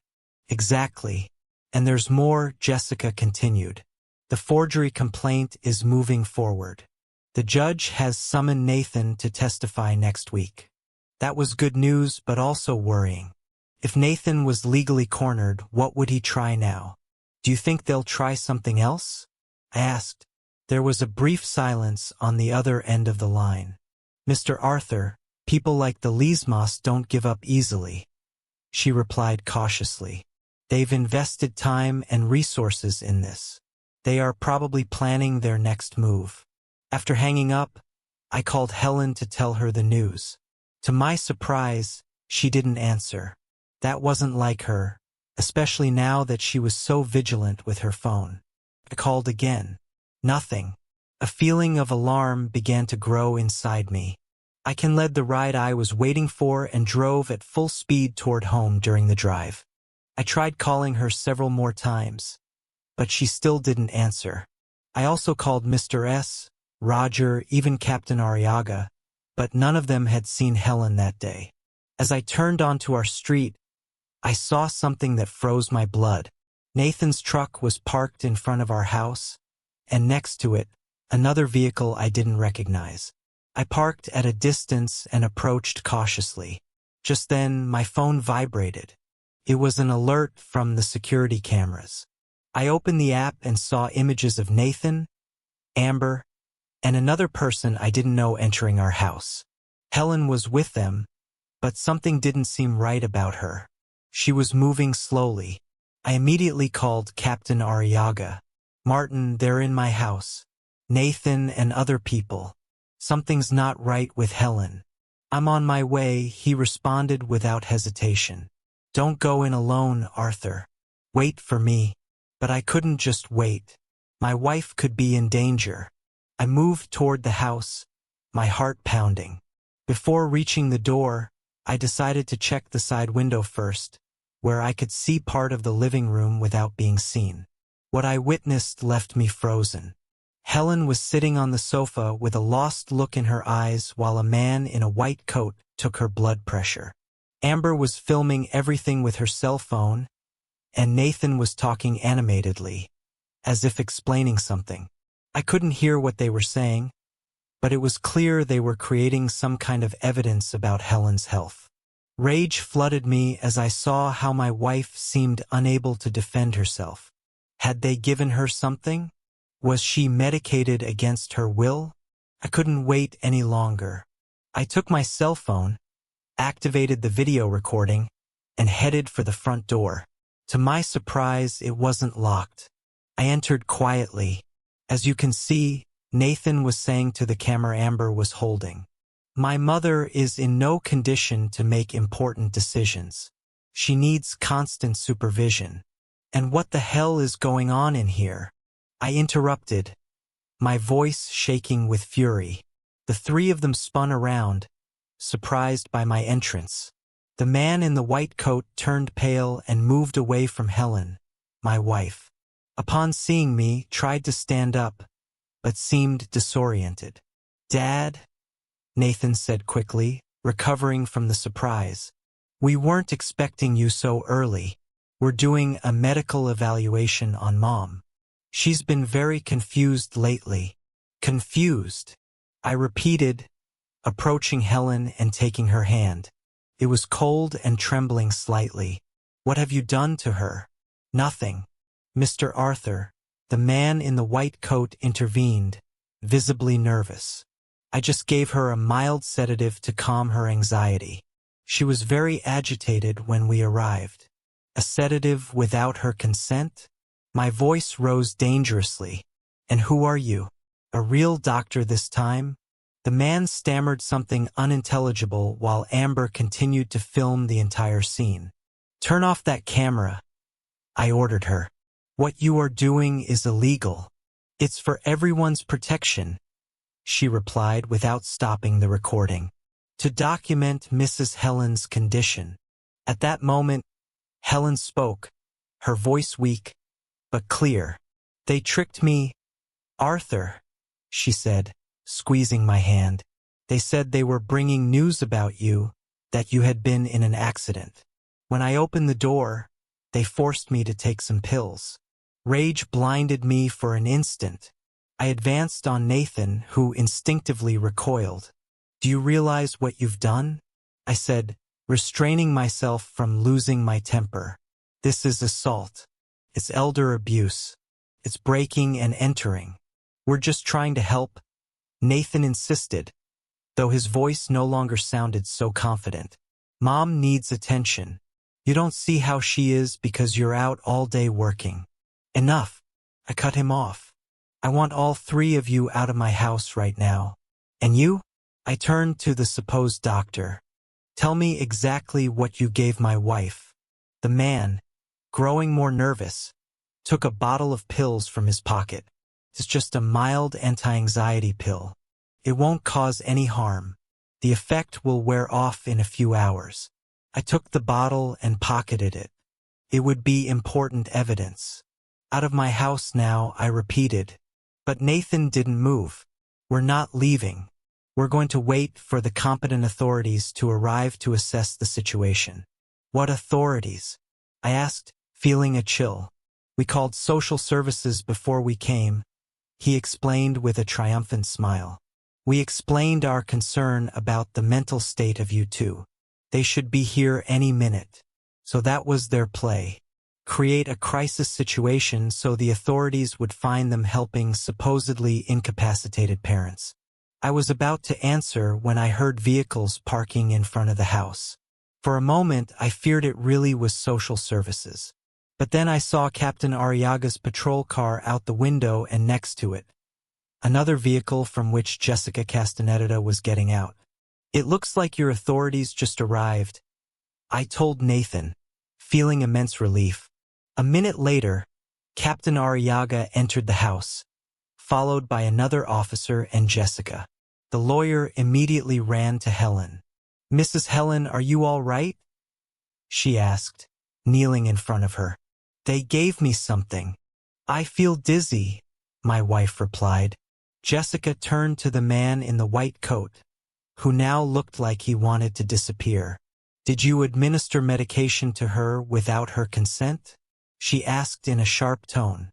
Exactly. And there's more, Jessica continued. The forgery complaint is moving forward. The judge has summoned Nathan to testify next week. That was good news, but also worrying. If Nathan was legally cornered, what would he try now? Do you think they'll try something else? I asked. There was a brief silence on the other end of the line. Mr. Arthur, people like the Ledesmas don't give up easily, she replied cautiously. They've invested time and resources in this. They are probably planning their next move. After hanging up, I called Helen to tell her the news. To my surprise, she didn't answer. That wasn't like her, especially now that she was so vigilant with her phone. I called again. Nothing. A feeling of alarm began to grow inside me. I led the ride I was waiting for and drove at full speed toward home during the drive. I tried calling her several more times, but she still didn't answer. I also called Mr. S., Roger, even Captain Arriaga, but none of them had seen Helen that day. As I turned onto our street, I saw something that froze my blood. Nathan's truck was parked in front of our house, and next to it, Another vehicle I didn't recognize. I parked at a distance and approached cautiously. Just then, my phone vibrated. It was an alert from the security cameras. I opened the app and saw images of Nathan, Amber, and another person I didn't know entering our house. Helen was with them, but something didn't seem right about her. She was moving slowly. I immediately called Captain Arriaga. "Martin, they're in my house. Nathan and other people. Something's not right with Helen." "I'm on my way," he responded without hesitation. "Don't go in alone, Arthur. Wait for me." But I couldn't just wait. My wife could be in danger. I moved toward the house, my heart pounding. Before reaching the door, I decided to check the side window first, where I could see part of the living room without being seen. What I witnessed left me frozen. Helen was sitting on the sofa with a lost look in her eyes while a man in a white coat took her blood pressure. Amber was filming everything with her cell phone, and Nathan was talking animatedly, as if explaining something. I couldn't hear what they were saying, but it was clear they were creating some kind of evidence about Helen's health. Rage flooded me as I saw how my wife seemed unable to defend herself. Had they given her something? Was she medicated against her will? I couldn't wait any longer. I took my cell phone, activated the video recording, and headed for the front door. To my surprise, it wasn't locked. I entered quietly. As you can see, Nathan was saying to the camera Amber was holding, "My mother is in no condition to make important decisions. She needs constant supervision. And what the hell is going on in here?" I interrupted, my voice shaking with fury. The three of them spun around, surprised by my entrance. The man in the white coat turned pale and moved away from Helen, my wife. Upon seeing me, tried to stand up, but seemed disoriented. "Dad," Nathan said quickly, recovering from the surprise. "We weren't expecting you so early. We're doing a medical evaluation on Mom. She's been very confused lately." "Confused?" I repeated, approaching Helen and taking her hand. It was cold and trembling slightly. "What have you done to her?" "Nothing, Mr. Arthur," the man in the white coat intervened, visibly nervous. "I just gave her a mild sedative to calm her anxiety. She was very agitated when we arrived." "A sedative without her consent?" My voice rose dangerously. "And who are you? A real doctor this time?" The man stammered something unintelligible while Amber continued to film the entire scene. "Turn off that camera," I ordered her. "What you are doing is illegal. It's for everyone's protection," she replied without stopping the recording. "To document Mrs. Helen's condition." At that moment, Helen spoke, her voice weak, but clear. "They tricked me, Arthur," she said, squeezing my hand. "They said they were bringing news about you, that you had been in an accident. When I opened the door, they forced me to take some pills." Rage blinded me for an instant. I advanced on Nathan, who instinctively recoiled. "Do you realize what you've done?" I said, restraining myself from losing my temper. "This is assault. It's elder abuse. It's breaking and entering. We're just trying to help," Nathan insisted, though his voice no longer sounded so confident. "Mom needs attention. You don't see how she is because you're out all day working." "Enough," I cut him off. "I want all three of you out of my house right now. And you?" I turned to the supposed doctor. "Tell me exactly what you gave my wife." The man, growing more nervous, took a bottle of pills from his pocket. "It's just a mild anti-anxiety pill. It won't cause any harm. The effect will wear off in a few hours." I took the bottle and pocketed it. It would be important evidence. "Out of my house now," I repeated. But Nathan didn't move. "We're not leaving. We're going to wait for the competent authorities to arrive to assess the situation." "What authorities?" I asked, feeling a chill. "We called social services before we came. he explained with a triumphant smile. We explained our concern about the mental state of you two. They should be here any minute. So that was their play. Create a crisis situation so the authorities would find them helping supposedly incapacitated parents. I was about to answer when I heard vehicles parking in front of the house. For a moment, I feared it really was social services. But then I saw Captain Arriaga's patrol car out the window and next to it, another vehicle from which Jessica Castaneda was getting out. It looks like your authorities just arrived, I told Nathan, feeling immense relief. A minute later, Captain Arriaga entered the house, followed by another officer and Jessica. The lawyer immediately ran to Helen. Mrs. Helen, are you all right? She asked, kneeling in front of her. They gave me something. I feel dizzy, my wife replied. Jessica turned to the man in the white coat, who now looked like he wanted to disappear. Did you administer medication to her without her consent? She asked in a sharp tone.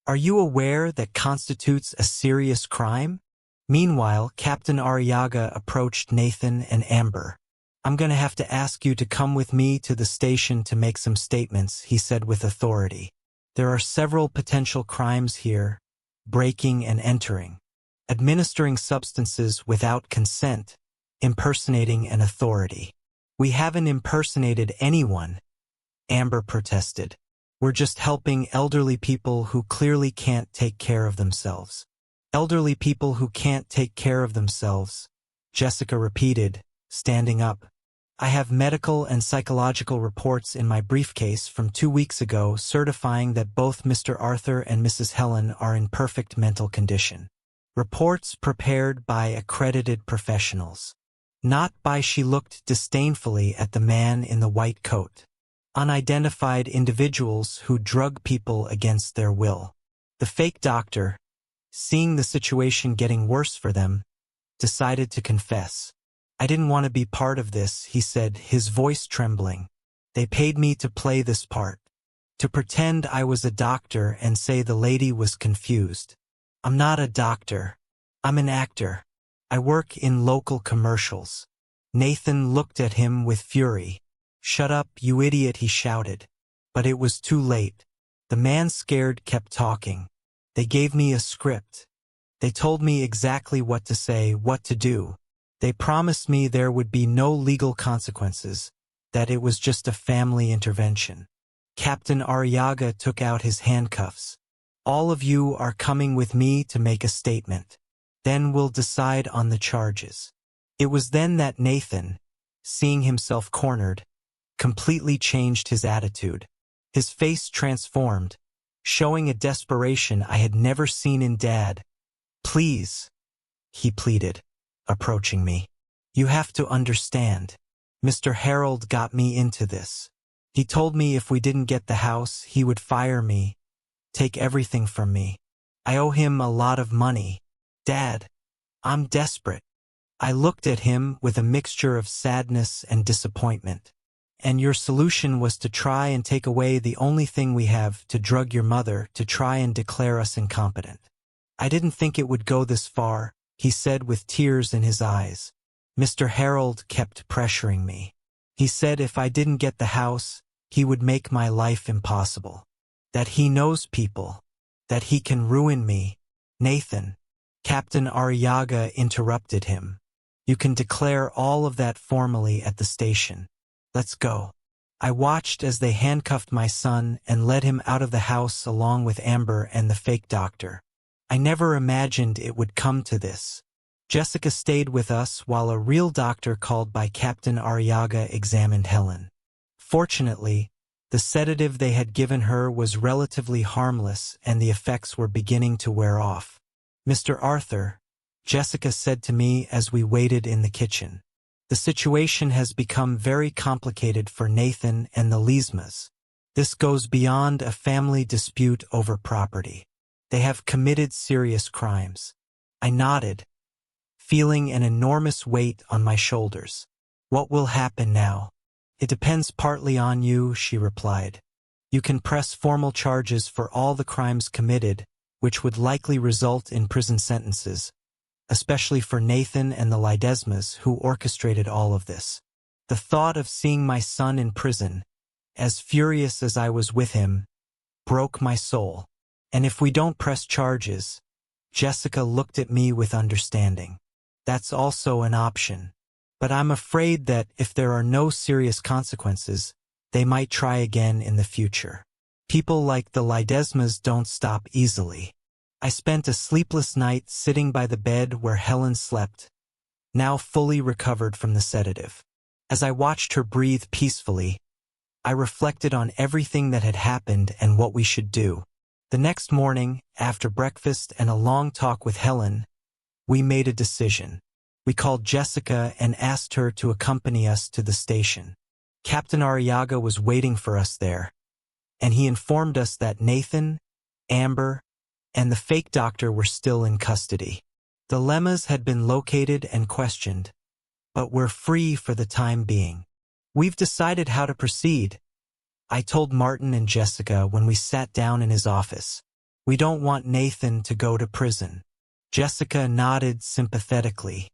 Are you aware that constitutes a serious crime? Meanwhile, Captain Arriaga approached Nathan and Amber. I'm going to have to ask you to come with me to the station to make some statements, he said with authority. There are several potential crimes here: breaking and entering, administering substances without consent, impersonating an authority. We haven't impersonated anyone, Amber protested. We're just helping elderly people who clearly can't take care of themselves. Elderly people who can't take care of themselves, Jessica repeated, standing up. I have medical and psychological reports in my briefcase from 2 weeks ago certifying that both Mr. Arthur and Mrs. Helen are in perfect mental condition. Reports prepared by accredited professionals. Not by, she looked disdainfully at the man in the white coat. Unidentified individuals who drug people against their will. The fake doctor, seeing the situation getting worse for them, decided to confess. I didn't want to be part of this, he said, his voice trembling. They paid me to play this part. To pretend I was a doctor and say the lady was confused. I'm not a doctor. I'm an actor. I work in local commercials. Nathan looked at him with fury. Shut up, you idiot, he shouted. But it was too late. The man, scared, kept talking. They gave me a script. They told me exactly what to say, what to do. They promised me there would be no legal consequences, that it was just a family intervention. Captain Arriaga took out his handcuffs. All of you are coming with me to make a statement. Then we'll decide on the charges. It was then that Nathan, seeing himself cornered, completely changed his attitude. His face transformed, showing a desperation I had never seen in Dad. Please, he pleaded, approaching me. You have to understand. Mr. Harold got me into this. He told me if we didn't get the house, he would fire me, take everything from me. I owe him a lot of money. Dad, I'm desperate. I looked at him with a mixture of sadness and disappointment. And your solution was to try and take away the only thing we have, to drug your mother, to try and declare us incompetent. I didn't think it would go this far, he said with tears in his eyes. Mr. Harold kept pressuring me. He said if I didn't get the house, he would make my life impossible. That he knows people. That he can ruin me. Nathan. Captain Arriaga interrupted him. You can declare all of that formally at the station. Let's go. I watched as they handcuffed my son and led him out of the house along with Amber and the fake doctor. I never imagined it would come to this. Jessica stayed with us while a real doctor called by Captain Arriaga examined Helen. Fortunately, the sedative they had given her was relatively harmless and the effects were beginning to wear off. Mr. Arthur, Jessica said to me as we waited in the kitchen. The situation has become very complicated for Nathan and the Leesmas. This goes beyond a family dispute over property. They have committed serious crimes. I nodded, feeling an enormous weight on my shoulders. What will happen now? It depends partly on you, she replied. You can press formal charges for all the crimes committed, which would likely result in prison sentences, especially for Nathan and the Ledesmas who orchestrated all of this. The thought of seeing my son in prison, as furious as I was with him, broke my soul. And if we don't press charges, Jessica looked at me with understanding. That's also an option. But I'm afraid that if there are no serious consequences, they might try again in the future. People like the Ledesmas don't stop easily. I spent a sleepless night sitting by the bed where Helen slept, now fully recovered from the sedative. As I watched her breathe peacefully, I reflected on everything that had happened and what we should do. The next morning, after breakfast and a long talk with Helen, we made a decision. We called Jessica and asked her to accompany us to the station. Captain Arriaga was waiting for us there, and he informed us that Nathan, Amber, and the fake doctor were still in custody. The lemmas had been located and questioned, but we're free for the time being. We've decided how to proceed, I told Martin and Jessica when we sat down in his office. We don't want Nathan to go to prison. Jessica nodded sympathetically.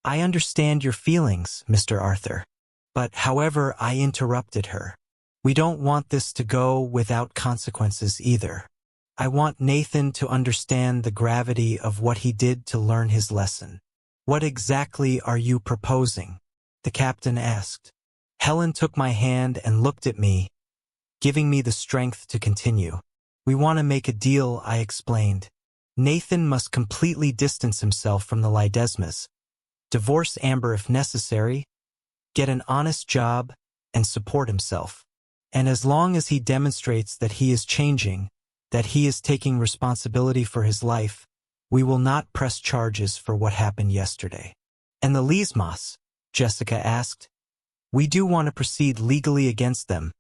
I understand your feelings, Mr. Arthur. But however, I interrupted her. We don't want this to go without consequences either. I want Nathan to understand the gravity of what he did to learn his lesson. What exactly are you proposing? The captain asked. Helen took my hand and looked at me, giving me the strength to continue. We want to make a deal, I explained. Nathan must completely distance himself from the Ledesmas, divorce Amber if necessary, get an honest job, and support himself. And as long as he demonstrates that he is changing, that he is taking responsibility for his life, we will not press charges for what happened yesterday. And the Ledesmas? Jessica asked. We do want to proceed legally against them,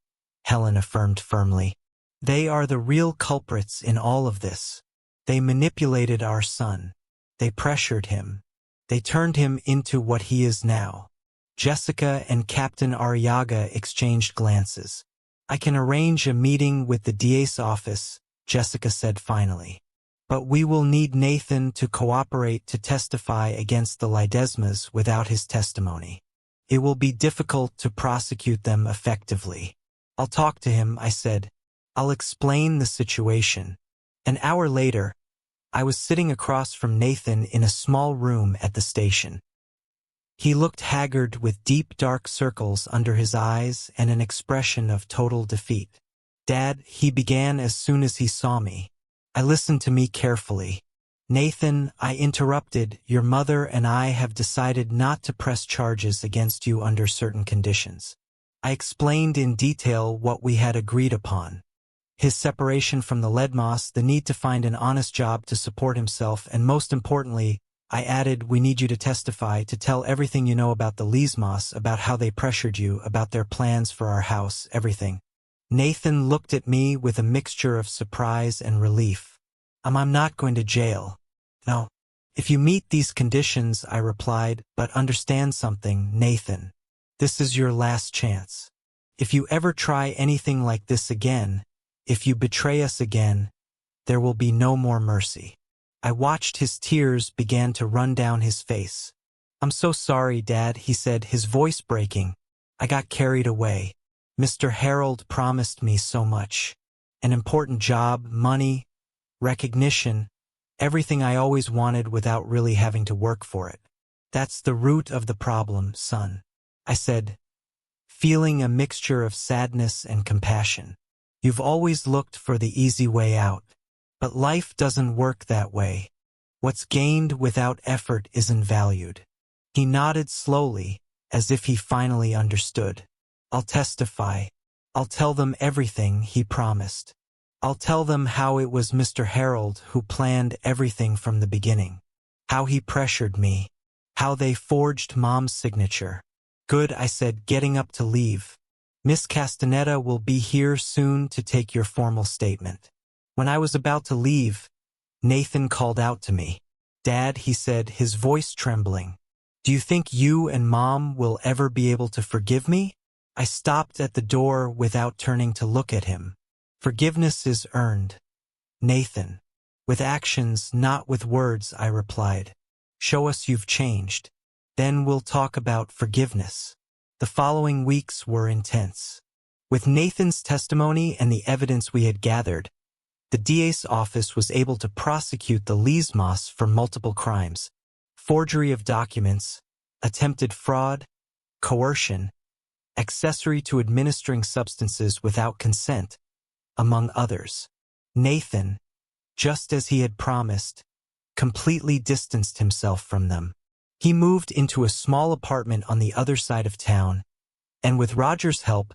Helen affirmed firmly. They are the real culprits in all of this. They manipulated our son. They pressured him. They turned him into what he is now. Jessica and Captain Arriaga exchanged glances. I can arrange a meeting with the DA's office, Jessica said finally. But we will need Nathan to cooperate to testify against the Ledesmas without his testimony. It will be difficult to prosecute them effectively. I'll talk to him, I said. I'll explain the situation. An hour later, I was sitting across from Nathan in a small room at the station. He looked haggard with deep dark circles under his eyes and an expression of total defeat. Dad, he began as soon as he saw me. I listened to me carefully. Nathan, I interrupted, your mother and I have decided not to press charges against you under certain conditions. I explained in detail what we had agreed upon. His separation from the Ledmas, the need to find an honest job to support himself, and most importantly, I added, we need you to testify, to tell everything you know about the Ledmas, about how they pressured you, about their plans for our house, everything. Nathan looked at me with a mixture of surprise and relief. I'm not going to jail. No. If you meet these conditions, I replied, but understand something, Nathan. This is your last chance. If you ever try anything like this again, if you betray us again, there will be no more mercy. I watched his tears begin to run down his face. I'm so sorry, Dad, he said, his voice breaking. I got carried away. Mr. Harold promised me so much. An important job, money, recognition, everything I always wanted without really having to work for it. That's the root of the problem, son, I said, feeling a mixture of sadness and compassion. You've always looked for the easy way out. But life doesn't work that way. What's gained without effort isn't valued. He nodded slowly, as if he finally understood. I'll testify. I'll tell them everything, he promised. I'll tell them how it was Mr. Harold who planned everything from the beginning. How he pressured me. How they forged Mom's signature. Good, I said, getting up to leave. Miss Castaneda will be here soon to take your formal statement. When I was about to leave, Nathan called out to me. Dad, he said, his voice trembling. Do you think you and Mom will ever be able to forgive me? I stopped at the door without turning to look at him. Forgiveness is earned. Nathan. With actions, not with words, I replied. Show us you've changed. Then we'll talk about forgiveness. The following weeks were intense. With Nathan's testimony and the evidence we had gathered, the DA's office was able to prosecute the Leesmas for multiple crimes: forgery of documents, attempted fraud, coercion, accessory to administering substances without consent, among others. Nathan, just as he had promised, completely distanced himself from them. He moved into a small apartment on the other side of town, and with Roger's help,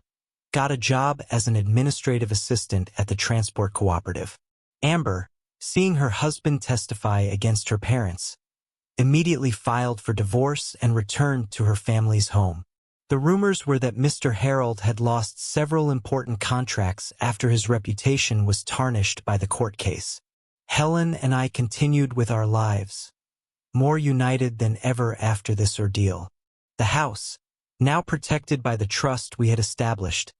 got a job as an administrative assistant at the transport cooperative. Amber, seeing her husband testify against her parents, immediately filed for divorce and returned to her family's home. The rumors were that Mr. Harold had lost several important contracts after his reputation was tarnished by the court case. Helen and I continued with our lives, more united than ever after this ordeal. The house, now protected by the trust we had established,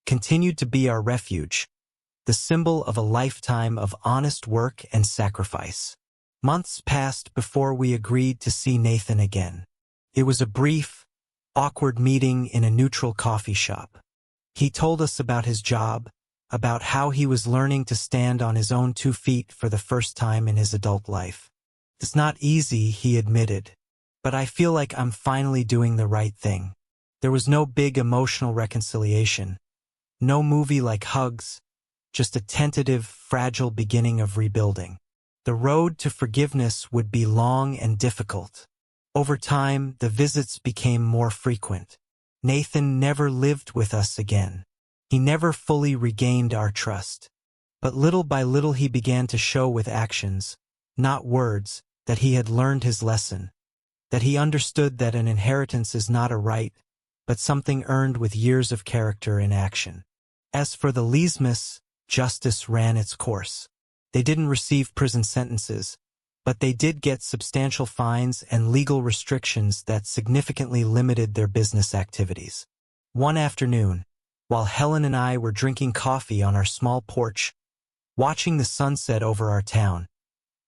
continued to be our refuge, the symbol of a lifetime of honest work and sacrifice. Months passed before we agreed to see Nathan again. It was a brief, awkward meeting in a neutral coffee shop. He told us about his job, about how he was learning to stand on his own 2 feet for the first time in his adult life. It's not easy, he admitted, but I feel like I'm finally doing the right thing. There was no big emotional reconciliation, no movie-like hugs, just a tentative, fragile beginning of rebuilding. The road to forgiveness would be long and difficult. Over time, the visits became more frequent. Nathan never lived with us again. He never fully regained our trust. But little by little he began to show with actions, not words, that he had learned his lesson, that he understood that an inheritance is not a right, but something earned with years of character in action. As for the Leesmas, justice ran its course. They didn't receive prison sentences, but they did get substantial fines and legal restrictions that significantly limited their business activities. One afternoon, while Helen and I were drinking coffee on our small porch, watching the sunset over our town,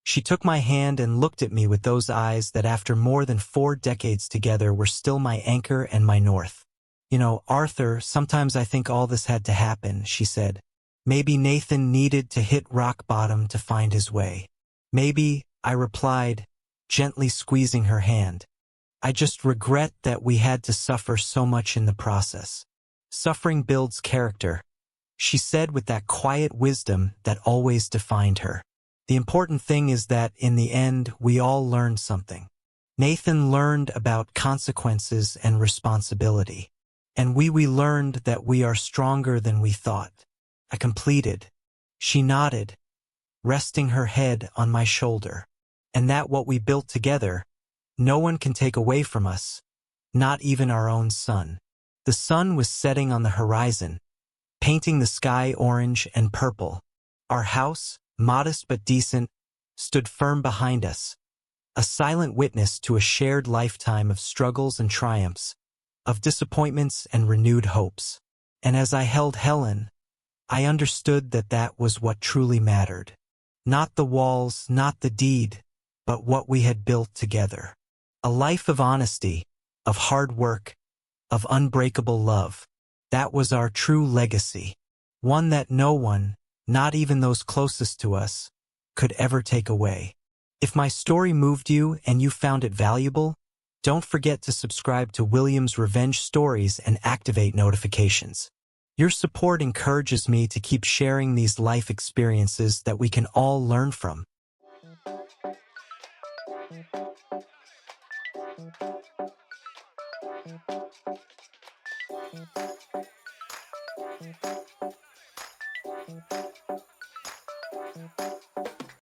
she took my hand and looked at me with those eyes that after more than 4 decades together were still my anchor and my north. You know, Arthur, sometimes I think all this had to happen, she said. Maybe Nathan needed to hit rock bottom to find his way. Maybe, I replied, gently squeezing her hand. I just regret that we had to suffer so much in the process. Suffering builds character, she said with that quiet wisdom that always defined her. The important thing is that, in the end, we all learned something. Nathan learned about consequences and responsibility. And we learned that we are stronger than we thought. I completed. She nodded, resting her head on my shoulder. And that what we built together, no one can take away from us, not even our own sun. The sun was setting on the horizon, painting the sky orange and purple. Our house, modest but decent, stood firm behind us, a silent witness to a shared lifetime of struggles and triumphs, of disappointments and renewed hopes. And as I held Helen, I understood that that was what truly mattered. Not the walls, not the deed, but what we had built together. A life of honesty, of hard work, of unbreakable love. That was our true legacy. One that no one, not even those closest to us, could ever take away. If my story moved you and you found it valuable, don't forget to subscribe to William's Revenge Stories and activate notifications. Your support encourages me to keep sharing these life experiences that we can all learn from.